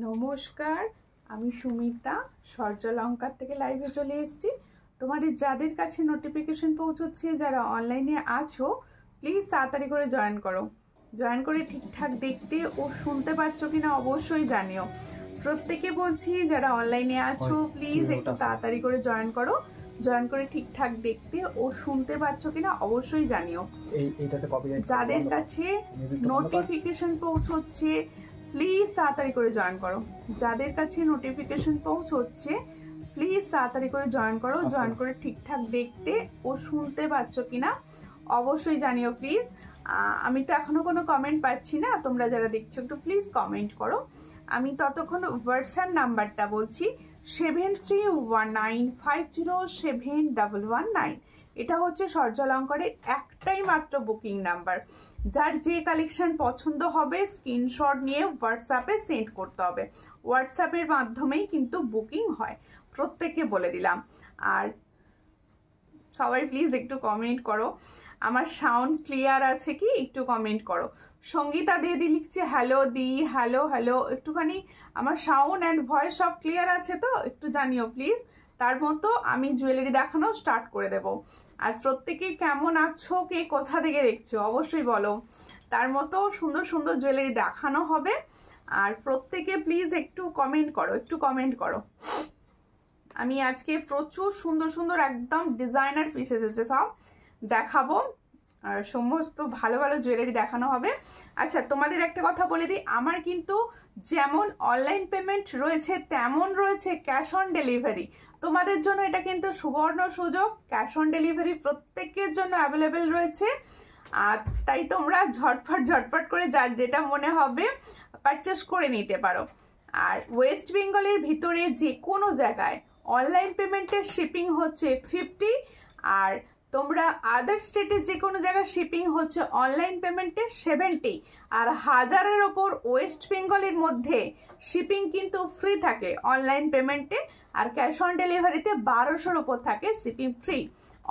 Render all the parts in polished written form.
নমস্কার, আমি সুমিতা সূর্যলঙ্কার থেকে লাইভে চলে এসেছি। তোমাদের যাদের কাছে নোটিফিকেশন পৌঁছচ্ছে, যারা অনলাইনে আছো, প্লিজ তাড়াতাড়ি করে জয়েন করো। জয়েন করে ঠিকঠাক দেখতে ও শুনতে পাচ্ছ কিনা অবশ্যই জানিও। প্রত্যেকে বলছি যারা অনলাইনে আছো প্লিজ একটু তাড়াতাড়ি করে জয়েন করো। জয়েন করে ঠিকঠাক দেখতে ও শুনতে পাচ্ছ কিনা অবশ্যই জানিও। যাদের কাছে নোটিফিকেশন পৌঁছচ্ছে প্লিজ তাড়াতাড়ি করে জয়েন করো। যাদের কাছে নোটিফিকেশন পৌঁছচ্ছে প্লিজ তাড়াতাড়ি করে জয়েন করো। জয়েন করে ঠিকঠাক দেখতে ও শুনতে পাচ্ছ কিনা অবশ্যই জানিও প্লিজ। আমি তো এখনো কোনো কমেন্ট পাচ্ছি না, তোমরা যারা দেখছো একটু প্লিজ কমেন্ট করো। আমি ততক্ষণ হোয়াটসঅ্যাপ নাম্বারটা বলছি 7319507119। এটা হচ্ছে সূর্যলঙ্কারের একটাই মাত্র বুকিং নাম্বার। যার যে কালেকশন পছন্দ হবে স্ক্রিনশট নিয়ে হোয়াটসঅ্যাপে সেন্ড করতে হবে। হোয়াটসঅ্যাপের মাধ্যমেই কিন্তু বুকিং হয়, প্রত্যেককে বলে দিলাম। আর সবাই প্লিজ একটু কমেন্ট করো, আমার সাউন্ড ক্লিয়ার আছে কি একটু কমেন্ট করো। সঙ্গীতা দিদি লিখছে হ্যালো দি, হ্যালো হ্যালো। একটুখানি আমার সাউন্ড অ্যান্ড ভয়েস সব ক্লিয়ার আছে তো একটু জানিও প্লিজ। তার মতো আমি জুয়েলারি দেখানো স্টার্ট করে দেব। আর প্রত্যেকে কেমন আছো, কে কোথা থেকে দেখছো অবশ্যই বলো। তার মতো সুন্দর সুন্দর জুয়েলারি দেখানো হবে। আর প্রত্যেকে প্লিজ একটু কমেন্ট করো, একটু কমেন্ট করো। আমি আজকে প্রচুর সুন্দর সুন্দর একদম ডিজাইনার পিস এসেছে, সব দেখাবো। আর সমস্ত ভালো ভালো জুয়েলারি দেখানো হবে। আচ্ছা, তোমাদের একটা কথা বলে দিই, আমার কিন্তু যেমন অনলাইন পেমেন্ট রয়েছে তেমন রয়েছে ক্যাশ অন ডেলিভারি। তোমাদের জন্য এটা কিন্তু সুবর্ণ সুযোগ, ক্যাশ অন ডেলিভারি প্রত্যেকের জন্য অ্যাভেলেবেল রয়েছে। আর তাই তোমরা ঝটপট করে যার যেটা মনে হবে পারচেস করে নিতে পারো। আর ওয়েস্ট বেঙ্গলের ভিতরে যে কোনো জায়গায় অনলাইন পেমেন্টের শিপিং হচ্ছে 50, আর তোমরা আদার স্টেটের যে কোনো জায়গায় শিপিং হচ্ছে অনলাইন পেমেন্টের 70। আর 1000-এর ওপর ওয়েস্ট বেঙ্গলের মধ্যে শিপিং কিন্তু ফ্রি থাকে অনলাইন পেমেন্টে। আর ক্যাশ অন ডেলিভারিতে 1200-র ওপর থাকে শিপিং ফ্রি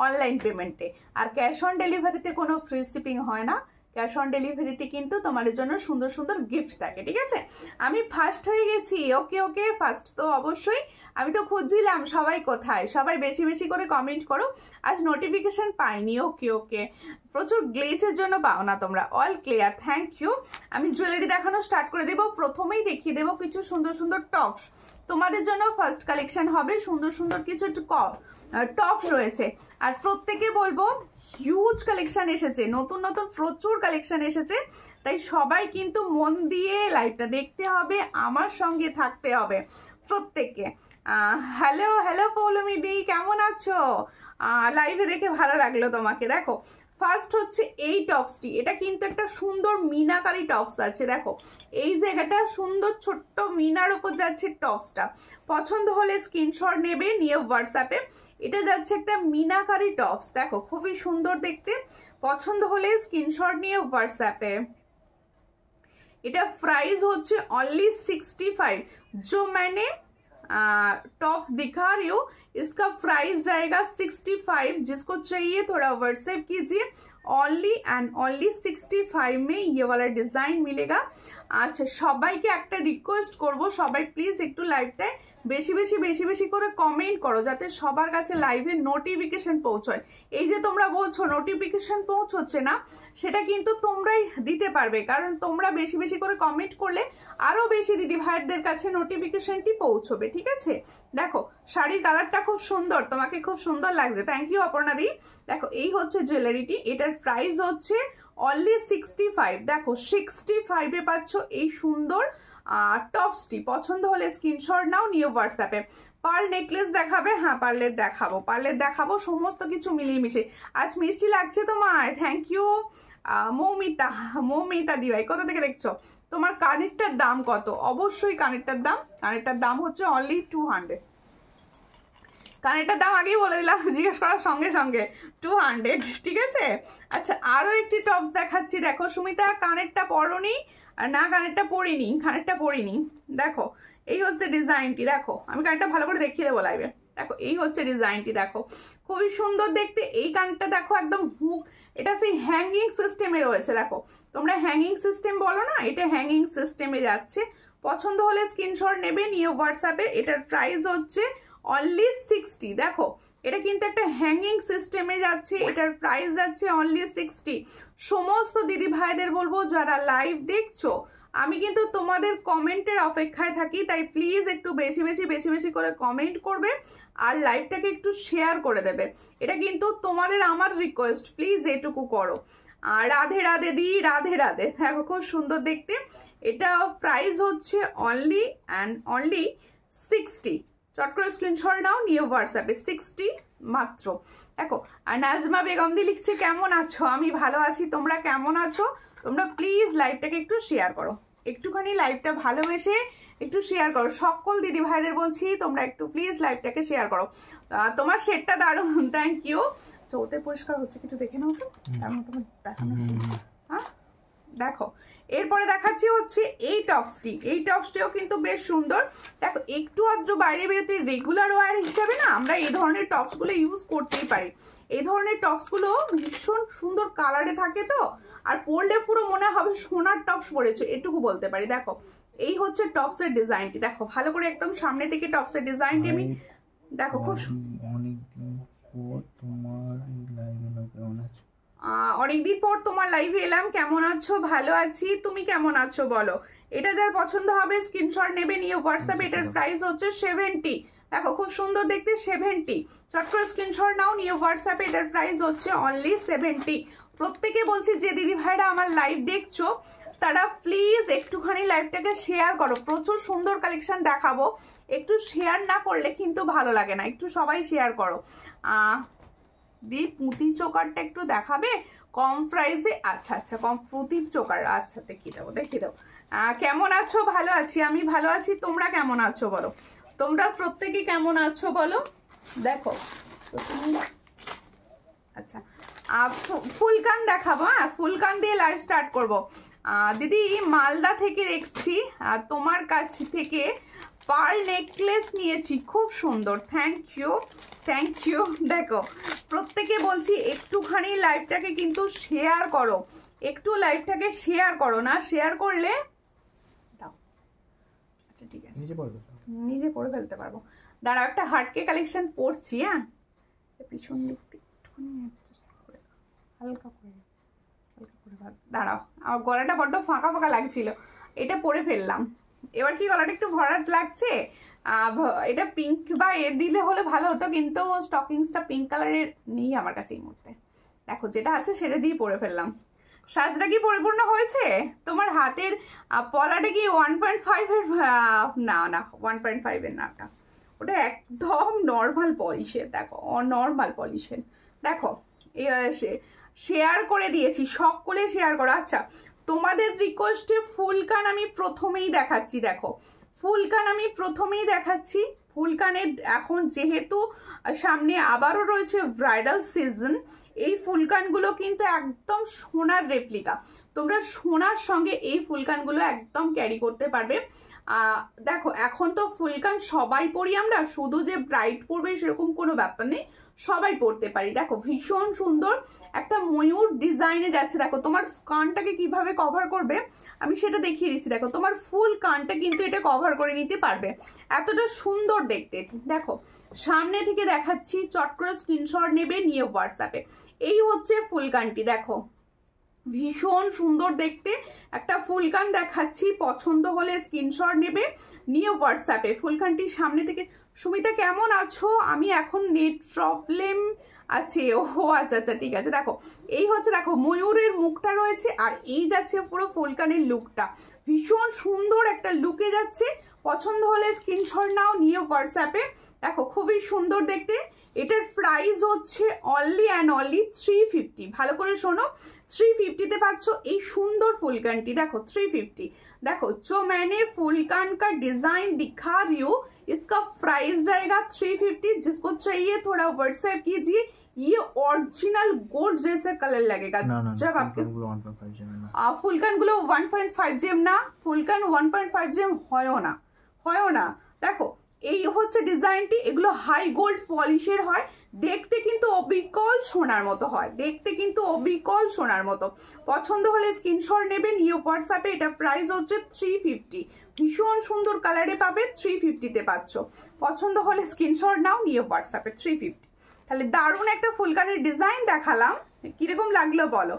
অনলাইন পেমেন্টে। আর ক্যাশ অন ডেলিভারিতে কোনো ফ্রি শিপিং হয় না। ক্যাশ অন ডেলিভারিতে কিন্তু তোমাদের জন্য সুন্দর সুন্দর গিফট থাকে। ঠিক আছে, আমি ফার্স্ট হয়ে গেছি। ওকে ওকে, ফার্স্ট তো অবশ্যই। আমি তো খুঁজছিলাম সবাই কোথায়, সবাই বেশি বেশি করে কমেন্ট করো। আজ নোটিফিকেশন পাইনি। ওকে ওকে, প্রচুর গ্লিচের জন্য পাও না তোমরা। All clear, thank you. আমি জুয়েলারি দেখানো স্টার্ট করে দেবো। প্রথমেই দেখিয়ে দেবো কিছু সুন্দর সুন্দর টপস। তোমাদের জন্য ফার্স্ট কালেকশন হবে সুন্দর সুন্দর কিছু টপস রয়েছে। আর প্রত্যেকে বলবো হিউজ কালেকশন এসেছে, নতুন নতুন প্রচুর কালেকশন এসেছে। তাই সবাই কিন্তু মন দিয়ে লাইভটা দেখতে হবে, আমার সঙ্গে থাকতে হবে প্রত্যেককে। হ্যালো হ্যালো পৌলমি দি, কেমন আছো? লাইভে দেখে ভালো লাগলো তোমাকে। দেখো ফার্স্ট হচ্ছে এই টপসটি। এটা কিন্তু একটা সুন্দর মিনাকারি টপস আছে। দেখো এই জায়গাটা সুন্দর ছোট্ট মিনার ওপর যাচ্ছে টপসটা। পছন্দ হলে স্ক্রিনশট নেবে, নিয়ে হোয়াটসঅ্যাপে। এটা যাচ্ছে একটা মিনাকারি টপস, দেখো খুবই সুন্দর দেখতে। পছন্দ হলে স্ক্রিনশট নিয়ে হোয়াটসঅ্যাপে। এটা प्राइस হচ্ছে অনলি 65। जो मैंने टॉप्स दिखा रही हूँ इसका प्राइस जाएगा 65। जिसको चाहिए थोड़ा व्हाट्सएप कीजिए। ओनली एंड ओनली 65 में ये वाला डिजाइन मिलेगा। अच्छा, সবাইকে একটা রিকোয়েস্ট করব, সবাই প্লিজ একটু লাইভটায় বেশি বেশি বেশি বেশি করে কমেন্ট করো, যাতে সবার কাছে লাইভের নোটিফিকেশন পৌঁছয়। এই যে তোমরা বলছো নোটিফিকেশন পৌঁছচ্ছে না, সেটা কিন্তু তোমরাই দিতে পারবে, কারণ তোমরা বেশি বেশি করে কমেন্ট করলে আরো বেশি দিদি ভাইদের কাছে নোটিফিকেশনটি পৌঁছবে। ঠিক আছে, দেখো শাড়ির কালারটা খুব সুন্দর, তোমাকে খুব সুন্দর লাগছে। থ্যাংক ইউ অপর্ণা দি। দেখো এই হচ্ছে জুয়েলারিটি, এটার প্রাইস হচ্ছে অনলি 65। দেখো 65-এ পাচ্ছ এই সুন্দর টপসটি। পছন্দ হলে স্ক্রিনশট নাও, নিয়ে হোয়াটসঅ্যাপে। পার্ল নেকলেস দেখাবে? হ্যাঁ পার্লের দেখাবো, পার্লের দেখাবো, সমস্ত কিছু মিলিয়ে মিশে। আজ মিষ্টি লাগছে তোমায়, থ্যাংক ইউ। মৌমিতা দি ভাই, কোথা থেকে দেখছো? তোমার কানেরটার দাম কত? অবশ্যই কানেরটার দাম হচ্ছে অনলি 200। কানেরটার দাম আগেই বলে দিলাম, জিজ্ঞেস করার সঙ্গে সঙ্গে 200। ঠিক আছে, আচ্ছা আরো একটি টপস দেখাচ্ছি। দেখো সুমিতা, কানেরটা পরনি? না কানেরটা পরিনি। দেখো এই হচ্ছে ডিজাইনটি। দেখো আমি কানেরটা ভালো করে দেখিয়ে দেবো লাইভে। দেখো এই হচ্ছে ডিজাইনটি, দেখো খুবই সুন্দর দেখতে। এই কানেরটা দেখো একদম হুক, এটা সেই হ্যাঙ্গিং সিস্টেমে রয়েছে। দেখো তোমরা হ্যাঙ্গিং সিস্টেম বলো না, এটা হ্যাঙ্গিং সিস্টেমে যাচ্ছে। পছন্দ হলে স্ক্রিনশট নেবে, নিয়ে হোয়াটসঅ্যাপে। এটার প্রাইস হচ্ছে অনলি 60। দেখো এটা কিন্তু একটা হ্যাঙ্গিং সিস্টেমে যাচ্ছে, এটার প্রাইস যাচ্ছে অনলি 60। সমস্ত দিদি ভাইদের বলবো যারা লাইভ দেখছো, আমি কিন্তু তোমাদের কমেন্টের অপেক্ষায় থাকি, তাই প্লিজ একটু বেশি বেশি বেশি বেশি করে কমেন্ট করবে আর লাইভটাকে একটু শেয়ার করে দেবে। এটা কিন্তু তোমাদের আমার রিকোয়েস্ট, প্লিজ এটুকু করো। আর রাধে রাধে দি, রাধে রাধে। দেখো খুব সুন্দর দেখতে। এটা প্রাইস হচ্ছে অনলি অ্যান্ড অনলি 60। চট করে স্ক্রিনশট নাও, নিয়ে হোয়াটসঅ্যাপে 60 মাত্র। দেখো আর নাজমা বেগম দি লিখছে কেমন আছো, আমি ভালো আছি, তোমরা কেমন আছো? তোমরা প্লিজ লাইভটাকে একটু শেয়ার করো, একটুখানি লাইভটা ভালোবেসে একটু শেয়ার করো। সকল দিদি ভাইদের বলছি তোমরা একটু প্লিজ লাইভটাকে শেয়ার করো। তোমার শেডটা দারুণ, থ্যাংক ইউ। চৌতে পরিষ্কার হচ্ছে কি একটু দেখে নাও তো, তেমন তোমার দেখানো। হ্যাঁ দেখো এরপরে দেখাচ্ছি হচ্ছে এই টপসটি। এই টপসটিও কিন্তু বেশ সুন্দর। দেখো একটু আদ্র বাইরে বেরোতে রেগুলার ওয়্যার হিসাবে না আমরা এই ধরনের টপসগুলো ইউজ করতেই পারি। এই ধরনের টপসগুলো ভীষণ সুন্দর কালারে থাকে তো, আর পরলে পুরো মনে হবে সোনার টপস পরেছো, এটুকু বলতে পারি। দেখো এই হচ্ছে টপসের ডিজাইনটি, দেখো ভালো করে একদম সামনে থেকে টপসের ডিজাইনটি আমি দেখো খুব অনেকদিন পর তোমার লাইভে কেমন আছো? অনেকদিন পর তোমার লাইভে এলাম, কেমন আছো? ভালো আছি, তুমি কেমন আছো বলো। এটা যার পছন্দ হবে স্ক্রিনশট নেবে, নিয়ে হোয়াটসঅ্যাপে। এটার প্রাইস হচ্ছে 70। দেখো খুব সুন্দর দেখতে, 70। চট করে স্ক্রিনশট নাও, নিয়ে হোয়াটসঅ্যাপে। এটার প্রাইস হচ্ছে অনলি 70। প্রত্যেকে বলছি যে দিদি ভাইরা আমার লাইভ দেখছো তারা প্লিজ একটুখানি লাইভটাকে শেয়ার করো। প্রচুর সুন্দর কালেকশন দেখাবো, একটু শেয়ার না করলে কিন্তু ভালো লাগে না, একটু সবাই শেয়ার করো। দি পুঁতি চোকারটা একটু দেখাবে কম প্রাইসে? আচ্ছা আচ্ছা, কম পুঁতি চোকার, আচ্ছা দেখিয়ে দেবো দেখিয়ে দেবো। কেমন আছো? ভালো আছি, আমি ভালো আছি, তোমরা কেমন আছো বলো। তোমরা প্রত্যেকে কেমন আছো বলো। দেখো আচ্ছা ফুলকান দেখাবো। হ্যাঁ ফুলকান দিয়ে লাইভ স্টার্ট করবো। দিদি মালদা থেকে দেখছি, তোমার কাছ থেকে পার্ল নেকলেস নিয়েছি, খুব সুন্দর, থ্যাংক ইউ থ্যাংক ইউ। দেখো প্রত্যেকে বলছি একটুখানি লাইভটাকে কিন্তু শেয়ার করো, একটু লাইভটাকে শেয়ার করো, না শেয়ার করলে দাও। আচ্ছা ঠিক আছে, নিজে পরে ফেলতে পারবো। দাঁড়াও একটা হার্টকে কালেকশন পড়ছি। হ্যাঁ পিছন দিক একটুখানি হালকা করে দাঁড়াও, আমার গলাটা বড্ড ফাঁকা ফাঁকা লাগছিল, এটা পরে ফেললাম। এবার কি গলাটা একটু ভরাট লাগছে। এটা পিঙ্ক বা এর দিলে হলে ভালো হতো, কিন্তু স্টকিংসটা পিঙ্ক কালারের নেই আমার কাছে এই মুহূর্তে। দেখো যেটা আছে সেটা দিয়ে পরে ফেললাম। সাজটা কি পরিপূর্ণ হয়েছে? তোমার হাতের পলাটা কি 1.5 এর? না না 1.5 এর না, ওটা একদম নর্মাল পলিশের। দেখো নর্মাল পলিশের। দেখো শেয়ার করে দিয়েছি, সকলে শেয়ার করো। আচ্ছা তোমাদের রিকোয়েস্টে ফুলকান আমি প্রথমেই দেখাচ্ছি। দেখো ফুলকান আমি প্রথমেই দেখাচ্ছি। ফুলকানের এখন যেহেতু সামনে আবারও রয়েছে ব্রাইডাল সিজন, এই ফুলকানগুলো কিন্তু একদম সোনার রেপ্লিকা। তোমরা সোনার সঙ্গে এই ফুলকানগুলো একদম ক্যারি করতে পারবে। দেখো এখন তো ফুলকান সবাই পরি আমরা, শুধু যে ব্রাইড পরবে সেরকম কোনো ব্যাপার নেই, সবাই পরতে পারি। দেখো ভীষণ সুন্দর একটা ময়ূর ডিজাইনে যাচ্ছে। দেখো তোমার কানটাকে কিভাবে কভার করবে আমি সেটা দেখিয়ে দিচ্ছি। দেখো তোমার ফুল কানটা কিন্তু এটা কভার করে নিতে পারবে, এতটা সুন্দর দেখতে। দেখো সামনে থেকে দেখাচ্ছি, চট করে স্ক্রিনশট নেবে, নিয়ে হোয়াটসঅ্যাপে। এই হচ্ছে ফুলকানটি, দেখো ভীষণ সুন্দর দেখতে একটা ফুলকান দেখাচ্ছি। পছন্দ হলে স্ক্রিনশট নেবে, নিয়ে হোয়াটসঅ্যাপে। ফুলকানটি সামনে থেকে। সুমিতা কেমন আছো? আমি এখন নেট প্রবলেম আছে। ও আচ্ছা আচ্ছা ঠিক আছে। দেখো এই হচ্ছে, দেখো ময়ূরের মুখটা রয়েছে, আর এই যাচ্ছে পুরো ফুলকানের লুকটা, ভীষণ সুন্দর একটা লুকে যাচ্ছে। পছন্দ হলে স্ক্রিনশট নাও, নিয়ে হোয়াটসঅ্যাপে। দেখো খুবই সুন্দর দেখতে। এটার প্রাইস হচ্ছে অনলি অ্যান্ড অনলি 350। ভালো করে শোনো, 350-তে পাচ্ছ এই সুন্দর ফুলকানটি। দেখো 350। देखो जो मैंने फुलकान का डिजाइन दिखा रही हूँ इसका प्राइस जाएगा 350। जिसको चाहिए थोड़ा व्हाट्सएप कीजिए। ये ओरिजिनल गोल्ड जैसे कलर लगेगा। जब आपके फुलकान गुलो 1.5 जेम ना, फुलकान 1.5 जेम হয় না। দেখো এই হচ্ছে ডিজাইনটি, এগুলো হাই গোল্ড পলিশের হয়, দেখতে কিন্তু অবিকল সোনার মতো হয়, দেখতে কিন্তু অবিকল সোনার মতো। পছন্দ হলে স্ক্রিনশট নেবে, নিয়ে হোয়াটসঅ্যাপে। এটা প্রাইস হচ্ছে 350, ভীষণ সুন্দর কালারে পাবে, 350-তে পাচ্ছ। পছন্দ হলে স্ক্রিনশট নাও, নিয়ে হোয়াটসঅ্যাপে 350। তাহলে দারুণ একটা ফুলকারির ডিজাইন দেখালাম, কিরকম লাগলো বলো।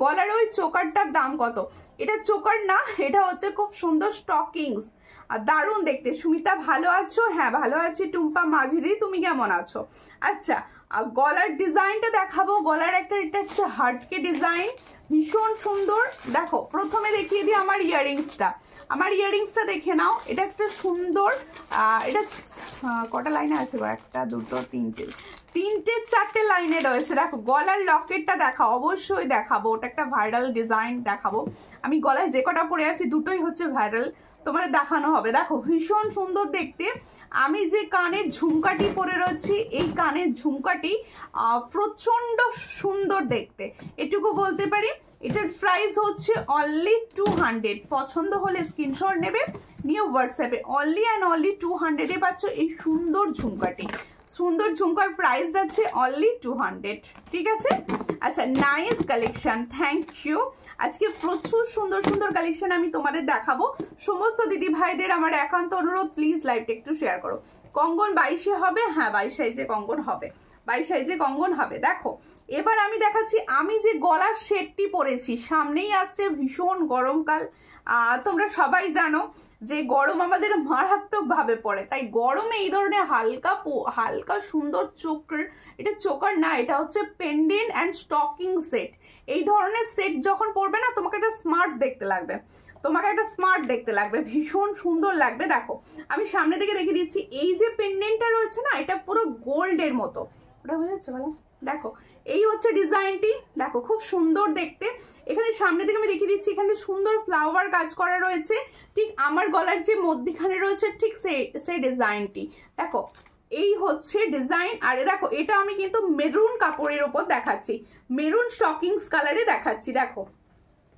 গলার ওই চোকারটার দাম কত? এটা চোকার না, এটা হচ্ছে খুব সুন্দর স্টকিংস, আর দারুণ দেখতে। সুমিতা ভালো আছো? হ্যাঁ ভালো আছি। টুম্পা মাঝিরি তুমি কেমন আছো? আচ্ছা, গলার ডিজাইনটা দেখাবো। গলার একটা, এটা হচ্ছে হার্টকে ডিজাইন, ভীষণ সুন্দর। দেখো প্রথমে দেখিয়ে দিই আমার ইয়াররিংসটা, আমার ইয়াররিংসটা দেখে নাও। এটা একটা সুন্দর, এটা কটা লাইনে আছে গো? 1 2 3 4 লাইনে রয়েছে। দেখো গলার লকেটটা দেখা, অবশ্যই দেখাবো, ওটা একটা ভাইরাল ডিজাইন দেখাবো। আমি গলায় যে কটা পরে আছি দুটোই হচ্ছে ভাইরাল, তোমার দেখানো হবে। দেখো ভীষণ সুন্দর দেখতে। আমি যে কানের ঝুমকাটি পরে রয়েছি, এই কানের ঝুমকাটি প্রচন্ড সুন্দর দেখতে, এটুকু বলতে পারি। এটার প্রাইস হচ্ছে অনলি 200। পছন্দ হলে স্ক্রিনশট নেবে, নিয়ে হোয়াটসঅ্যাপে। অনলি অ্যান্ড অনলি 200-এ পাচ্ছ এই সুন্দর ঝুমকাটি। সুন্দর ঝুমকার প্রাইস যাচ্ছে অনলি 200, ঠিক আছে? আচ্ছা, নাইস কালেকশন, থ্যাংক ইউ। আজকে প্রচুর সুন্দর সুন্দর কালেকশন আমি তোমাদের দেখাবো। সমস্ত দিদি ভাইদের আমার একান্ত অনুরোধ, প্লিজ লাইভটা একটু শেয়ার করো। কঙ্গন 22-এ হবে? হ্যাঁ 22 সাইজে কঙ্গন হবে, 22 সাইজে কঙ্গন হবে। দেখো এবার আমি দেখাচ্ছি, আমি যে গলার সেটটি পরেছি, সামনেই আসছে ভীষণ গরমকাল। তোমরা সবাই জানো যে গরম আমাদের মারাত্মক ভাবে পড়ে, তাই গরমে এই ধরনের হালকা সুন্দর চোকার, এটা চোকার না, এটা হচ্ছে পেন্ডেন্ট অ্যান্ড স্টকিং সেট। এই ধরনের সেট যখন পরবে না, তোমাকে একটা স্মার্ট দেখতে লাগবে, তোমাকে একটা স্মার্ট দেখতে লাগবে, ভীষণ সুন্দর লাগবে। দেখো আমি সামনে থেকে দেখে দিচ্ছি, এই যে পেন্ডেন্টটা রয়েছে না, এটা পুরো গোল্ডের মতো, ওটা বোঝা যাচ্ছে বলো? দেখো এই হচ্ছে ডিজাইনটি, দেখো খুব সুন্দর দেখতে। এখানে সামনে থেকে আমি দেখিয়ে দিচ্ছি, এখানে সুন্দর ফ্লাওয়ার কাজ করা রয়েছে, ঠিক আমার গলার যে মধ্যখানে রয়েছে ঠিক সেই ডিজাইনটি। দেখো এই হচ্ছে ডিজাইন। আরে দেখো এটা আমি কিন্তু মেরুন কাপড়ের ওপর দেখাচ্ছি, মেরুন স্টকিংস কালারে দেখাচ্ছি। দেখো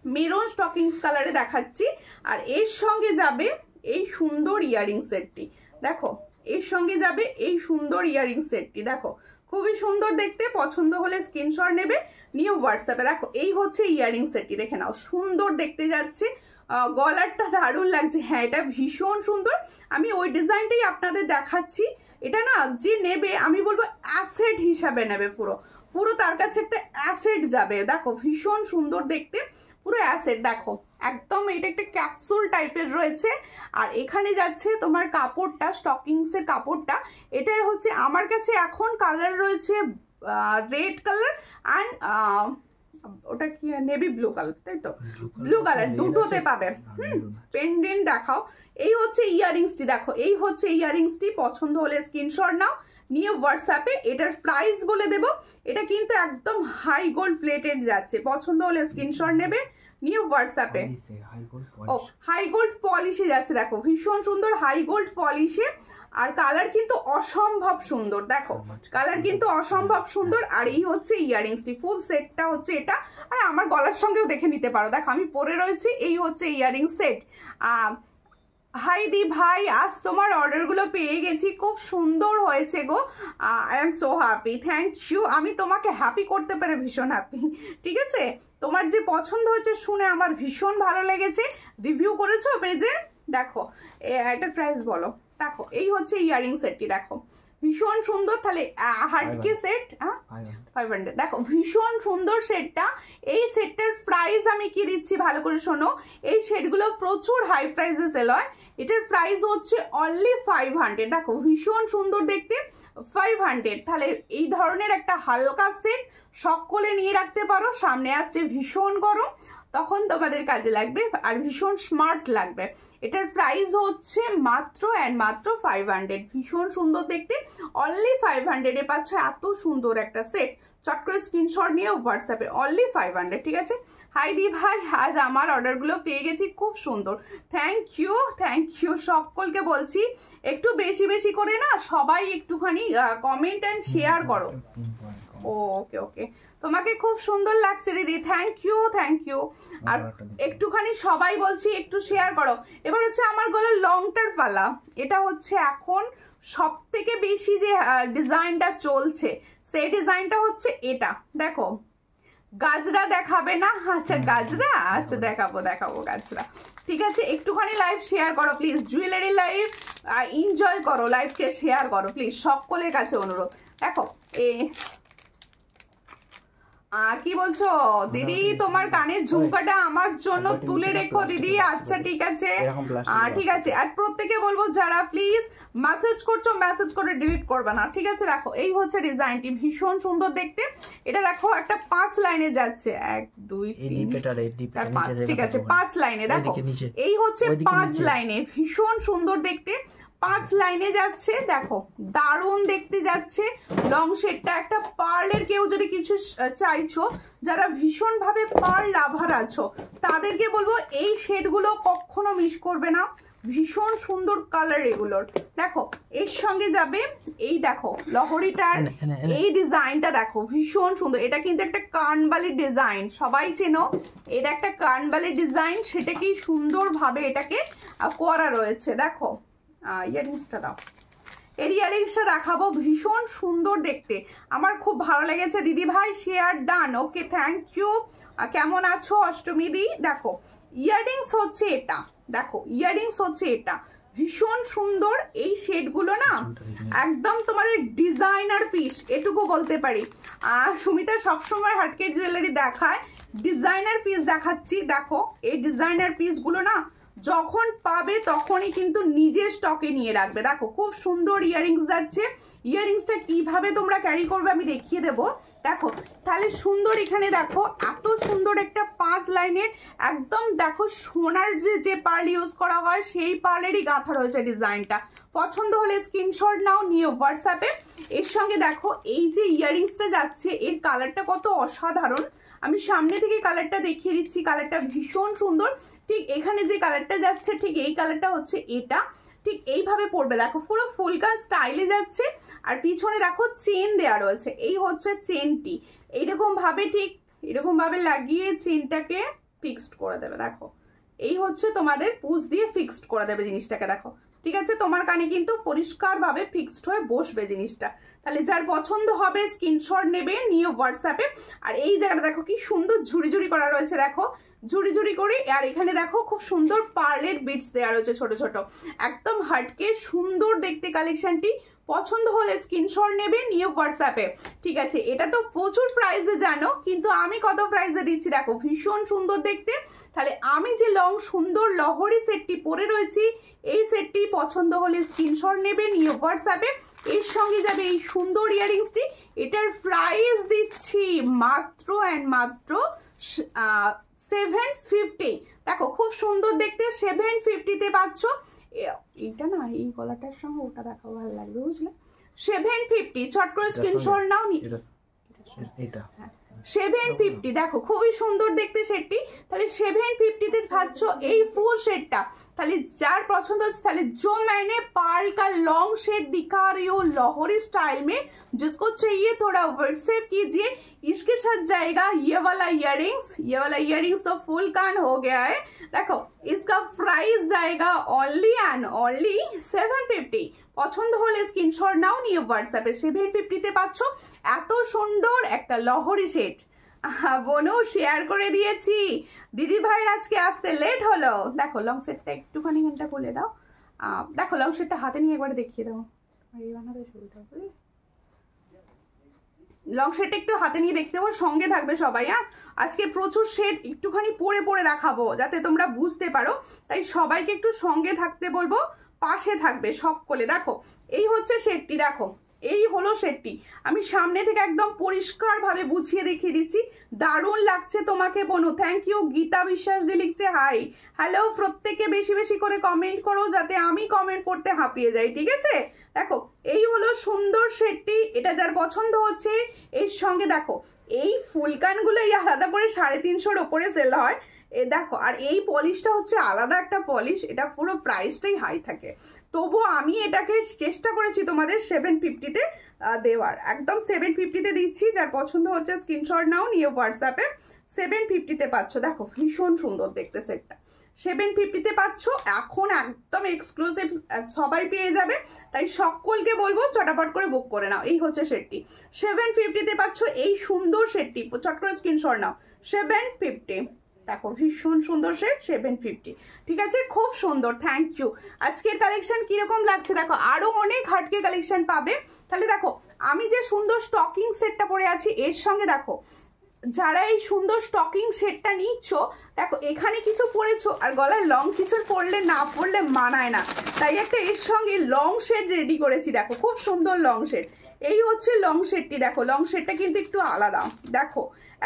মেরুন স্টকিংস কালারে দেখাচ্ছি, আর এর সঙ্গে যাবে এই সুন্দর ইয়ারিং সেটটি। দেখো এর সঙ্গে যাবে এই সুন্দর ইয়ারিং সেটটি, দেখো খুবই সুন্দর দেখতে। পছন্দ হলে স্ক্রিনশট নেবে, নিয়ে হোয়াটসঅ্যাপে। দেখো এই হচ্ছে ইয়ারিং সেটটি, দেখে নাও, সুন্দর দেখতে যাচ্ছে, গলারটা দারুণ লাগছে। হ্যাঁ এটা ভীষণ সুন্দর, আমি ওই ডিজাইনটাই আপনাদের দেখাচ্ছি। এটা না যে নেবে, আমি বলবো অ্যাসেট হিসাবে নেবে, পুরো পুরো তার কাছে একটা অ্যাসেট যাবে। দেখো ভীষণ সুন্দর দেখতে, পুরো অ্যাসেট। দেখো একদম এটা একটা ক্যাপসুল টাইপের রয়েছে, আর এখানে যাচ্ছে তোমার কাপড়টা, স্টকিংসের কাপড়টা। এটার হচ্ছে আমার কাছে এখন কালার রয়েছে রেড কালার অ্যান্ড ওটা কি নেভি ব্লু কালার, তাই তো? ব্লু কালার দুটোতে পাবে। পেন্ডেন্ট দেখাও। এই হচ্ছে ইয়ারিংসটি, দেখো এই হচ্ছে ইয়ারিংসটি। পছন্দ হলে স্ক্রিনশট নাও, নিয়ে হোয়াটসঅ্যাপে। এটার প্রাইস বলে দেব, এটা কিন্তু একদম হাই গোল্ড প্লেটেড যাচ্ছে। পছন্দ হলে স্ক্রিনশট নেবে, নিয়ে হোয়াটসঅ্যাপে। ও হাই গোল্ড পলিশে যাচ্ছে, দেখো ভীষণ সুন্দর হাই গোল্ড পলিশে, আর কালার কিন্তু অসম্ভব সুন্দর। দেখো কালার কিন্তু অসম্ভব সুন্দর। আর এই হচ্ছে ইয়ারিংসটি, ফুল সেটটা হচ্ছে এটা। আর আমার গলার সঙ্গেও দেখে নিতে পারো, দেখো আমি পরে রয়েছি। এই হচ্ছে ইয়ারিং সেট। হাই দি ভাই, আজ তোমার অর্ডারগুলো পেয়ে গেছি, খুব সুন্দর হয়েছে গো। I am so happy, thank you. আমি তোমাকে হ্যাপি করতে পেরে ভীষণ হ্যাপি, ঠিক আছে? তোমার যে পছন্দ হয়েছে শুনে আমার ভীষণ ভালো লেগেছে। রিভিউ করেছো পেজে? দেখো একটা প্রাইস বলো। দেখো এই হচ্ছে ইয়ারিং সেটটি, দেখো ভীষণ সুন্দর। তাহলে হার্টকে সেট 500। দেখো ভীষণ সুন্দর সেটটা। এই সেটটার প্রাইস আমি কি দিচ্ছি ভালো করে শোনো, এই সেটগুলো প্রচুর হাই প্রাইসে সেল হয়। এটার প্রাইস হচ্ছে অনলি 500। দেখো ভীষণ সুন্দর দেখতে, 500। তাহলে এই ধরনের একটা হালকা সেট সকলে নিয়ে রাখতে পারো। সামনে আসছে ভীষণ গরম, তখন তোমাদের কাজে লাগবে, আর ভীষণ স্মার্ট লাগবে। এটার প্রাইস হচ্ছে মাত্র অ্যান্ড মাত্র 500। ভীষণ সুন্দর দেখতে, অনলি 500-এ পাচ্ছ এত সুন্দর একটা সেট। চট করে স্ক্রিনশট নিয়ে হোয়াটসঅ্যাপে, অনলি 500, ঠিক আছে? হাই দি ভাই, আজ আমার অর্ডারগুলো পেয়ে গেছি, খুব সুন্দর। Thank you, thank you. সকলকে বলছি একটু বেশি বেশি করে না সবাই একটুখানি কমেন্ট অ্যান্ড শেয়ার করো। ওকে ওকে, তোমাকে খুব সুন্দর লাগছে দিদি, থ্যাংক ইউ থ্যাংক ইউ। আর একটুখানি সবাই বলছি একটু শেয়ার করো। এবার হচ্ছে আমার গলার লংটার পালা। এটা হচ্ছে এখন সব থেকে বেশি যে ডিজাইনটা চলছে সেই ডিজাইনটা হচ্ছে এটা। দেখো গাজরা দেখাবে না? আচ্ছা গাজরা, আচ্ছা দেখাবো দেখাবো গাজরা। ঠিক আছে, একটুখানি লাইভ শেয়ার করো প্লিজ, জুয়েলারি লাইভ এনজয় করো, লাইভকে শেয়ার করো প্লিজ, সকলের কাছে অনুরোধ। দেখো কি বলছো দিদি? তোমার কানের ঝুমকাটা আমার জন্য তুলে রেখো দিদি। আচ্ছা ঠিক আছে ঠিক আছে। আর প্রত্যেকে বলবো যারা প্লিজ মেসেজ করছো মেসেজ করে ডিলিট করবে না, ঠিক আছে? দেখো এই হচ্ছে ডিজাইনটি, ভীষণ সুন্দর দেখতে। এটা দেখো একটা 5 লাইনে যাচ্ছে, 1 2 3 4 5, ঠিক আছে 5 লাইনে। দেখো এই হচ্ছে 5 লাইনে, ভীষণ সুন্দর দেখতে, 5 লাইনে যাচ্ছে। দেখো দারুণ দেখতে যাচ্ছে। লং শেডটা একটা পার্লের, কেউ যদি কিছু চাইছো, যারা ভীষণ ভাবে পার্ল লাভার আছো তাদেরকে বলবো এই শেডগুলো কখনো মিস করবে না, ভীষণ সুন্দর কালার এগুলোর। দেখো এর সঙ্গে যাবে এই দেখো লহরিটার এই ডিজাইনটা দেখো ভীষণ সুন্দর। এটা কিন্তু একটা কানবালির ডিজাইন, সবাই চেনো, এটা একটা কানবালির ডিজাইন, সেটাকেই সুন্দরভাবে এটাকে করা রয়েছে। দেখো ইয়ারিংসটা দাও, এর ইয়ারিংসটা দেখাবো, ভীষণ সুন্দর দেখতে, আমার খুব ভালো লেগেছে। দিদি ভাই share done, okay thank you. কেমন আছো অষ্টমী দি? দেখো ইয়ারিংস হচ্ছে এটা, দেখো ইয়ারিংস হচ্ছে এটা, ভীষণ সুন্দর। এই শেডগুলো না একদম তোমাদের ডিজাইনার পিস, এটুকু বলতে পারি। সুমিতা সবসময় হাটকে জুয়েলারি দেখায়, ডিজাইনার পিস দেখাচ্ছি। দেখো এই ডিজাইনার পিসগুলো না যখন পাবে তখনই কিন্তু নিজের স্টকে নিয়ে রাখবে। দেখো খুব সুন্দর ইয়ারিংস যাচ্ছে, ইয়ারিংসটা কিভাবে তোমরা ক্যারি করবে আমি দেখিয়ে দেবো। দেখো তাহলে সুন্দর, এখানে দেখো এত সুন্দর একটা 5 লাইনের একদম, দেখো সোনার যে পার্ল ইউজ করা হয় সেই পার্লেরই গাঁথা রয়েছে ডিজাইনটা। পছন্দ হলে স্ক্রিনশট নাও, নিয়ে হোয়াটসঅ্যাপে। এর সঙ্গে দেখো এই যে ইয়ারিংসটা যাচ্ছে, এর কালারটা কত অসাধারণ, আমি সামনে থেকে কালারটা দেখিয়ে দিচ্ছি, কালারটা ভীষণ সুন্দর। ঠিক এখানে যে কালারটা যাচ্ছে ঠিক এই কালারটা হচ্ছে এটা, ঠিক এইভাবে পড়বে। দেখো পুরো ফুলকা স্টাইলে যাচ্ছে, আর পিছনে দেখো চেন দেয়া রয়েছে, এই হচ্ছে চেনটি, এইরকম ভাবে ঠিক এরকম ভাবে লাগিয়ে চেনটাকে ফিক্সড করে দেবে। দেখো এই হচ্ছে তোমাদের পুশ দিয়ে ফিক্সড করে দেবে জিনিসটাকে। দেখো ঠিক আছে, তোমার কানে কিন্তু পরিষ্কারভাবে ফিক্সড হয়ে বসবে জিনিসটা। তাহলে যার পছন্দ হবে স্ক্রিনশট নেবে, নিয়ে হোয়াটসঅ্যাপে। আর এই জায়গাটা দেখো কি সুন্দর ঝুড়ি ঝুড়ি করা রয়েছে, দেখো ঝুড়ি ঝুড়ি করে। আর এখানে দেখো খুব সুন্দর পার্লের বিটস দেওয়া রয়েছে ছোট ছোট, একদম হাটকে সুন্দর দেখতে কালেকশনটি। পছন্দ হলে স্ক্রিনশট নেবে, নিয়ে হোয়াটসঅ্যাপে, ঠিক আছে? এটা তো প্রচুর প্রাইসে জানো, কিন্তু আমি কত প্রাইসে দিচ্ছি দেখো, ভীষণ সুন্দর দেখতে। তাহলে আমি যে লং সুন্দর লহরি সেটটি পরে রয়েছি, এই সেটটি পছন্দ হলে স্ক্রিনশট নেবে, নিয়ে হোয়াটসঅ্যাপে। এর সঙ্গে যাবে এই সুন্দর ইয়ারিংসটি, এটার প্রাইস দিচ্ছি মাত্র অ্যান্ড মাত্র 750। দেখো খুব সুন্দর দেখতে, 750-তে পাচ্ছ। এইটা না এই গলাটার সঙ্গে ওটা দেখো ভালো লাগবে, বুঝলে? 750, চট করে স্ক্রিনশট নাও। এটা 750, দেখো খুবই সুন্দর দেখতে সেটটি। তাহলে 750-তে পাচ্ছ এই ফুল সেটটা। তাহলে যার पसंद है, ताहले जो मैंने पर्ल का लॉन्ग शेड दिखा रही हूँ लाहौरी स्टाइल में, जिसको चाहिए थोड़ा व्हाट्सएप कीजिए। इसके साथ जाएगा ये वाला इयररिंग्स, ये वाला इयररिंग्स तो फुल कान हो गया है। देखो इसका प्राइस जाएगा ओनली एंड ओनली 750। পছন্দ হলে স্ক্রিনশট নাও, নিয়ে হোয়াটসঅ্যাপে। 750-তে পাচ্ছ এত সুন্দর একটা লহরি সেট। বোনও শেয়ার করে দিয়েছি, দিদি ভাইয়ের আজকে আসতে লেট হলো। দেখো লং সেটটা একটুখানি ঘন্টা খুলে দাও। দেখো লং সেটটা হাতে নিয়ে একবার দেখিয়ে দাও, এই বানাতে সুবিধা হবে। লং সেট একটু হাতে নিয়ে দেখতে দেবো, সঙ্গে থাকবে সবাই। আজকে প্রচুর সেট একটুখানি পরে পরে দেখাবো যাতে তোমরা বুঝতে পারো, তাই সবাইকে একটু সঙ্গে থাকতে বলবো, পাশে থাকবে সকলে। দেখো এই হচ্ছে সেটটি, দেখো এই হলো সেটটি, আমি সামনে থেকে একদম পরিষ্কারভাবে বুঝিয়ে দেখিয়ে দিচ্ছি। দারুণ লাগছে তোমাকে বোনু, থ্যাংক ইউ। গীতা বিশ্বাস দিয়ে লিখছে হাই, হ্যালো। প্রত্যেকে বেশি বেশি করে কমেন্ট করো যাতে আমি কমেন্ট পড়তে হাঁপিয়ে যাই, ঠিক আছে? দেখো এই হলো সুন্দর সেটটি, এটা যার পছন্দ হচ্ছে এর সঙ্গে দেখো এই ফুলকানগুলো এই আলাদা করে 350-র ওপরে সেল হয়, দেখো, আর এই পলিশটা হচ্ছে আলাদা একটা পলিশ, এটা পুরো প্রাইসটাই হাই থাকে। তবুও আমি এটাকে চেষ্টা করেছি তোমাদের 750-তে দেওয়ার, একদম 750-তে দিচ্ছি। যার পছন্দ হচ্ছে স্ক্রিনশট নাও, নিয়ে হোয়াটসঅ্যাপে 750-তে পাচ্ছ। দেখো ভীষণ সুন্দর দেখতে সেটটা, 750-তে পাচ্ছ। এখন একদম এক্সক্লুসিভ, সবাই পেয়ে যাবে, তাই সকলকে বলবো চটাপট করে বুক করে নাও। এই হচ্ছে সেটটি, 750-তে পাচ্ছ এই সুন্দর সেটটি, চট করে স্ক্রিনশট নাও। 750, দেখো ভীষণ সুন্দর সেট, 750। ঠিক আছে, খুব সুন্দর, থ্যাংক ইউ। আজকের কালেকশন কিরকম লাগছে দেখো, আরো অনেক হাটকে কালেকশন পাবে। তাহলে দেখো আমি যে সুন্দর স্টকিং সেটটা পরে আছি, এর সঙ্গে দেখো যারা এই সুন্দর স্টকিং সেটটা নিচ্ছ, দেখো এখানে কিছু পরেছো আর গলায় লং কিছু পরলে না পরলে মানায় না, তাই একটা এর সঙ্গে লং শেড রেডি করেছি। দেখো খুব সুন্দর লং শেড, এই হচ্ছে লং শেডটি। দেখো লং শেডটা কিন্তু একটু আলাদা, দেখো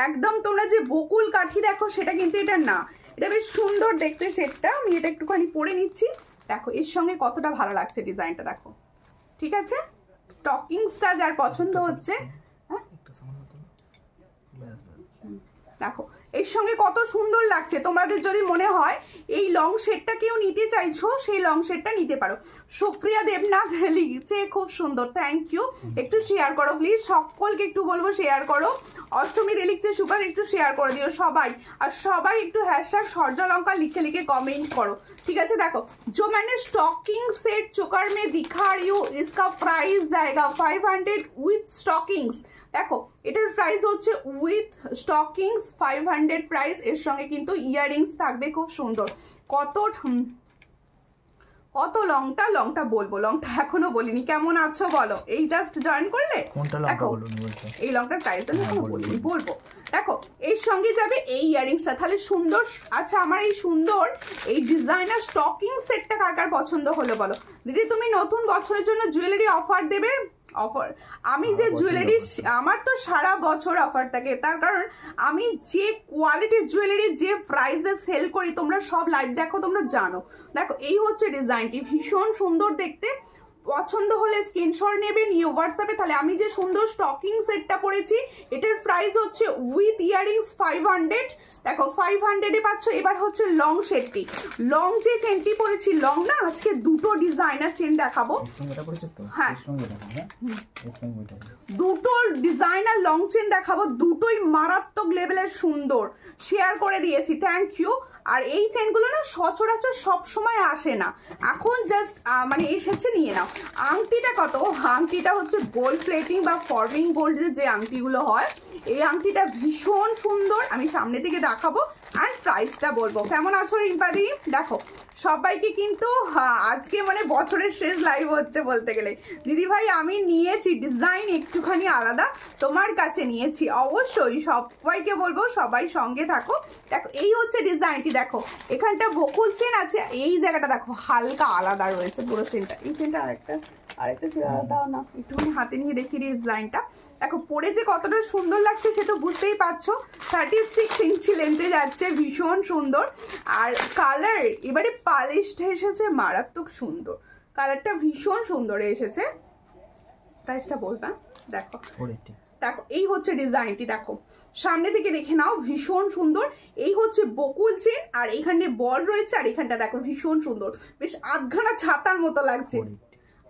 একদম তোমরা যে বকুল কাঠি দেখো সেটা কিন্তু এটা না, এটা বেশ সুন্দর দেখতে শেডটা। আমি এটা একটুখানি পরে নিচ্ছি, দেখো এর সঙ্গে কতটা ভালো লাগছে ডিজাইনটা, দেখো ঠিক আছে। স্টকিংসটা যার পছন্দ হচ্ছে, দেখো এর সঙ্গে কত সুন্দর লাগছে। তোমাদের যদি মনে হয় এই লং শেডটা কেউ নিতে চাইছো, সেই লং শেডটা নিতে পারো। সুপ্রিয়া দেবনাথ লিখছে খুব সুন্দর, থ্যাংক ইউ। একটু শেয়ার করো প্লিজ, সকলকে একটু বলবো শেয়ার করো। অষ্টমী দে লিখছে সুপার, একটু শেয়ার করে দিও সবাই, আর সবাই একটু হ্যাশট্যাগ সূর্যালঙ্কা লিখে লিখে কমেंट करो। ठीक है, देखो जो मैंने स्टॉकिंग सेट चोकर में दिखा रही हूँ, इसका प्राइस जाएगा 500 विथ स्टॉकिंग्स। देखो এটার প্রাইস হচ্ছে উইথ স্টকিংস 500 প্রাইস, এর সঙ্গে কিন্তু ইয়াররিংস থাকবে খুব সুন্দর। কত কত লংটা বলবো, লংটা এখনো বলিনি। কেমন আছো বলো, এই জাস্ট জয়েন করলে। দেখো এই লংটার প্রাইস আমি এখনো বলিনি, বলবো। দেখো এর সঙ্গে যাবে এই ইয়াররিংসটা, তাহলে সুন্দর। আচ্ছা আমার এই সুন্দর এই ডিজাইনার স্টকিং সেটটা কার কার পছন্দ হলো বলো। দিদি তুমি নতুন বছরের জন্য জুয়েলারি অফার দেবে? অফার, আমি যে জুয়েলারি, আমার তো সারা বছর অফার থাকে, তার কারণ আমি যে কোয়ালিটির জুয়েলারি যে প্রাইসে সেল করি, তোমরা সব লাইভ দেখো, তোমরা জানো। দেখো এই হচ্ছে ডিজাইনটি, ভীষণ সুন্দর দেখতে। পছন্দ হলে স্ক্রিনশট নেবে, নিয়ে হোয়াটসঅ্যাপে। তাহলে আমি যে সুন্দর স্টকিং সেটটা পরেছি, এটার প্রাইস হচ্ছে উইথ ইয়াররিংস 500। দেখো 500-এ পাচ্ছ। এবার হচ্ছে লং শেডটি, লং যে চেনটি পরেছি, লং না, আজকে দুটো ডিজাইনার চেন দেখাবো। হ্যাঁ দুটো ডিজাইনার লং চেন দেখাবো, দুটোই মারাত্মক লেভেলের সুন্দর, শেয়ার করে দিয়েছি, থ্যাংক ইউ। আর এই চেনগুলো না সচরাচর সব সময় আসে না, এখন জাস্ট মানে এসেছে, নিয়ে নাও। আংটিটা কত? আংটিটা হচ্ছে গোল্ড প্লেটিং বা ফর্মিং গোল্ডের যে আংটিগুলো হয়, এই আংটিটা ভীষণ সুন্দর, আমি সামনে থেকে দেখাবো আর প্রাইসটা বলবো। কেমন আছো রিম্পাদি? দেখো সবাইকে কিন্তু আজকে মানে বছরের শেষ লাইভ হচ্ছে বলতে গেলে। দিদি ভাই আমি নিয়েছি ডিজাইন একটুখানি আলাদা, তোমার কাছে নিয়েছি, অবশ্যই সবাইকে বলবো সবাই সঙ্গে থাকো। দেখো এই হচ্ছে ডিজাইনটি, দেখো এখানটা বকুল চেন আছে, এই জায়গাটা দেখো হালকা আলাদা রয়েছে পুরো চেনটা। এই চেনটা আরেকটা ছিল দাও না, একটুখানি হাতে নিয়ে দেখিয়ে দিই ডিজাইনটা। দেখো পরে যে কতটা সুন্দর লাগছে সে তো বুঝতেই পারছো। 36 ইঞ্চি লেন্থে যাচ্ছে, ভীষণ সুন্দর। আর কালার এবারে পালিশটা এসেছে মারাত্মক সুন্দর, কালারটা ভীষণ সুন্দর এসেছে। প্রাইসটা বলবা, দেখো দেখো এই হচ্ছে ডিজাইনটি, দেখো সামনে থেকে দেখে নাও, ভীষণ সুন্দর। এই হচ্ছে বকুল চেন, আর এইখানে বল রয়েছে, আর এখানটা দেখো ভীষণ সুন্দর, বেশ আধখানা ছাতার মতো লাগছে,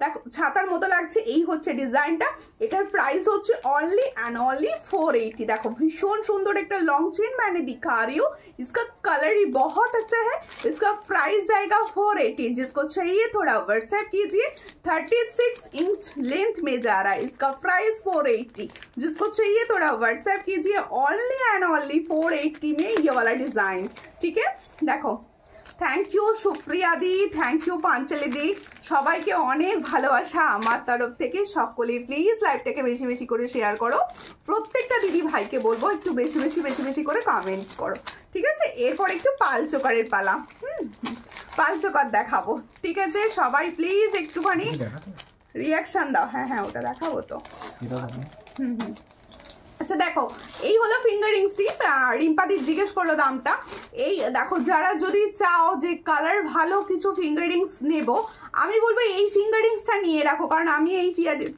দেখো ছাতার মতো লাগছে। এই হচ্ছে ডিজাইনটা, এটার প্রাইস হচ্ছে অনলি অ্যান্ড অনলি 480। देखो भीषण सुंदर एक लॉन्ग चेन मैंने दिखा रही हूँ, इसका कलर ही बहुत अच्छा है। इसका प्राइस जाएगा 480, जिसको चाहिए थोड़ा व्हाट्सएप कीजिए। 36 इंच लेंथ में जा रहा है, इसका प्राइस 480, जिसको चाहिए थोड़ा व्हाट्सएप कीजिए। ओनली एंड ओनली 480 में ये वाला डिजाइन, ठीक है। देखो thank you Supriya di, thank you Panchali di, সবাইকে অনেক ভালোবাসা আমার তরফ থেকে। সকলে প্লিজ লাইভটাকে বেশি বেশি করে শেয়ার করো, প্রত্যেকটা দিদি ভাইকে বলবো একটু বেশি বেশি করে কমেন্টস করো, ঠিক আছে। এরপর একটু পাল চোকারের পালা, পাল চোকার দেখাবো, ঠিক আছে। সবাই প্লিজ একটুখানি রিয়াকশন দাও। হ্যাঁ ওটা দেখাবো তো। আচ্ছা দেখো এই হলো ফিঙ্গার রিংসটি, রিম্পাদি জিজ্ঞেস করলো দামটা। এই দেখো যারা যদি চাও যে কালার ভালো কিছু ফিঙ্গার রিংস নেব, আমি বলবো এই ফিঙ্গার রিংসটা নিয়ে রাখো, কারণ আমি এই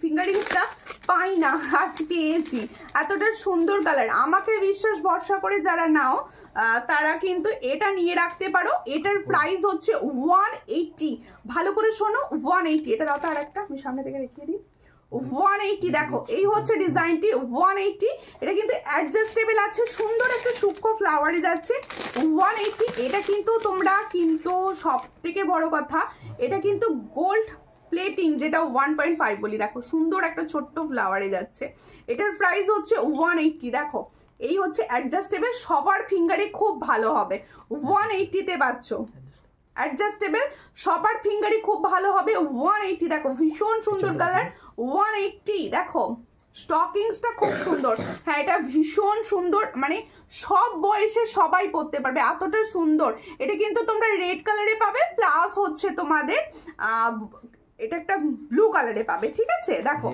ফিঙ্গার রিংসটা পাই না, আজ পেয়েছি। এতটা সুন্দর কালার, আমাকে বিশ্বাস ভরসা করে যারা নাও তারা কিন্তু এটা নিয়ে রাখতে পারো। এটার প্রাইস হচ্ছে 180। ভালো করে শোনো, 180। এটা দাও তো আর একটা, আমি সামনে থেকে দেখিয়ে দিই। 180 দেখো, এই হচ্ছে ডিজাইনটি 180। এটা কিন্তু অ্যাডজাস্টেবল আছে, সুন্দর একটা সূক্ষ্ম ফ্লাওয়ারে যাচ্ছে 180। এটা কিন্তু তোমরা কিন্তু সব থেকে বড় কথা, এটা কিন্তু গোল্ড প্লেটিং, যেটা 1.5 বলি। দেখো সুন্দর একটা ছোট্ট ফ্লাওয়ারে যাচ্ছে। এটার প্রাইস হচ্ছে 180। দেখো এই হচ্ছে অ্যাডজাস্টেবল, সবার ফিঙ্গারে খুব ভালো হবে। 180-তে পাচ্ছ, অ্যাডজাস্টেবল, সবার ফিঙ্গারে খুব ভালো হবে। 180 দেখো, ভীষণ সুন্দর কালার। 180 দেখো, স্টকিংসটা খুব সুন্দর। হ্যাঁ, এটা ভীষণ সুন্দর, মানে সব বয়সে সবাই পরতে পারবে, এতটা সুন্দর। এটা কিন্তু তোমরা রেড কালারে পাবে, প্লাস হচ্ছে তোমাদের এটা একটা ব্লু কালারে পাবে, ঠিক আছে। দেখো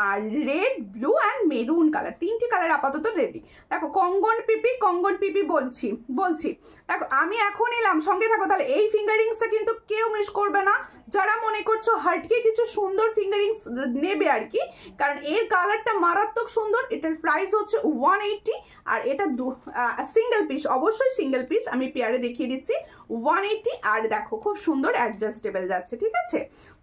আর red, blue and maroon colour, তিনটি কালার আপাতত রেডি। দেখো কঙ্গন পিপি বলছি। দেখো আমি এখন এলাম, সঙ্গে থাকো তাহলে। এই ফিঙ্গারিংসটা কিন্তু কেউ মিস করবে না, যারা মনে করছো হার্টকে কিছু সুন্দর ফিঙ্গারিংস নেবে আর কি, কারণ এর কালারটা মারাত্মক সুন্দর। এটার প্রাইস হচ্ছে 180, আর এটা সিঙ্গেল পিস, অবশ্যই সিঙ্গেল পিস, আমি পেয়ারে দেখিয়ে দিচ্ছি। 180, আর দেখো খুব সুন্দর অ্যাডজাস্টেবল যাচ্ছে, ঠিক আছে।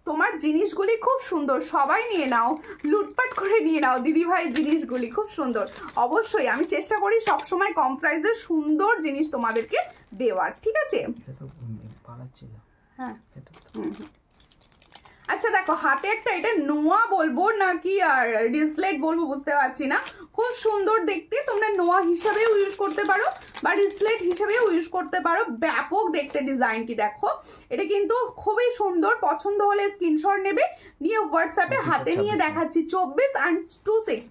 তোমার জিনিসগুলি খুব সুন্দর, সবাই নিয়ে নাও, লুটপাট করে নিয়ে নাও দিদি ভাই, জিনিসগুলি খুব সুন্দর। অবশ্যই আমি চেষ্টা করি সবসময় কম প্রাইসের সুন্দর জিনিস তোমাদেরকে দেওয়ার, ঠিক আছে। হ্যাঁ, আচ্ছা দেখো হাতে একটা, এটা নোয়া বলবো নাকি আর রিসলেট বলবো বুঝতে পারছি না। খুব সুন্দর দেখতে, তোমরা নোয়া হিসাবেও ইউজ করতে পারো বা রিসলেট হিসাবেও ইউজ করতে পারো। ব্যাপক দেখতে ডিজাইনটি দেখো, এটা কিন্তু খুবই সুন্দর। পছন্দ হলে স্ক্রিনশট নেবে, নিয়ে হোয়াটসঅ্যাপে হাতে নিয়ে দেখাচ্ছি। 24 and 26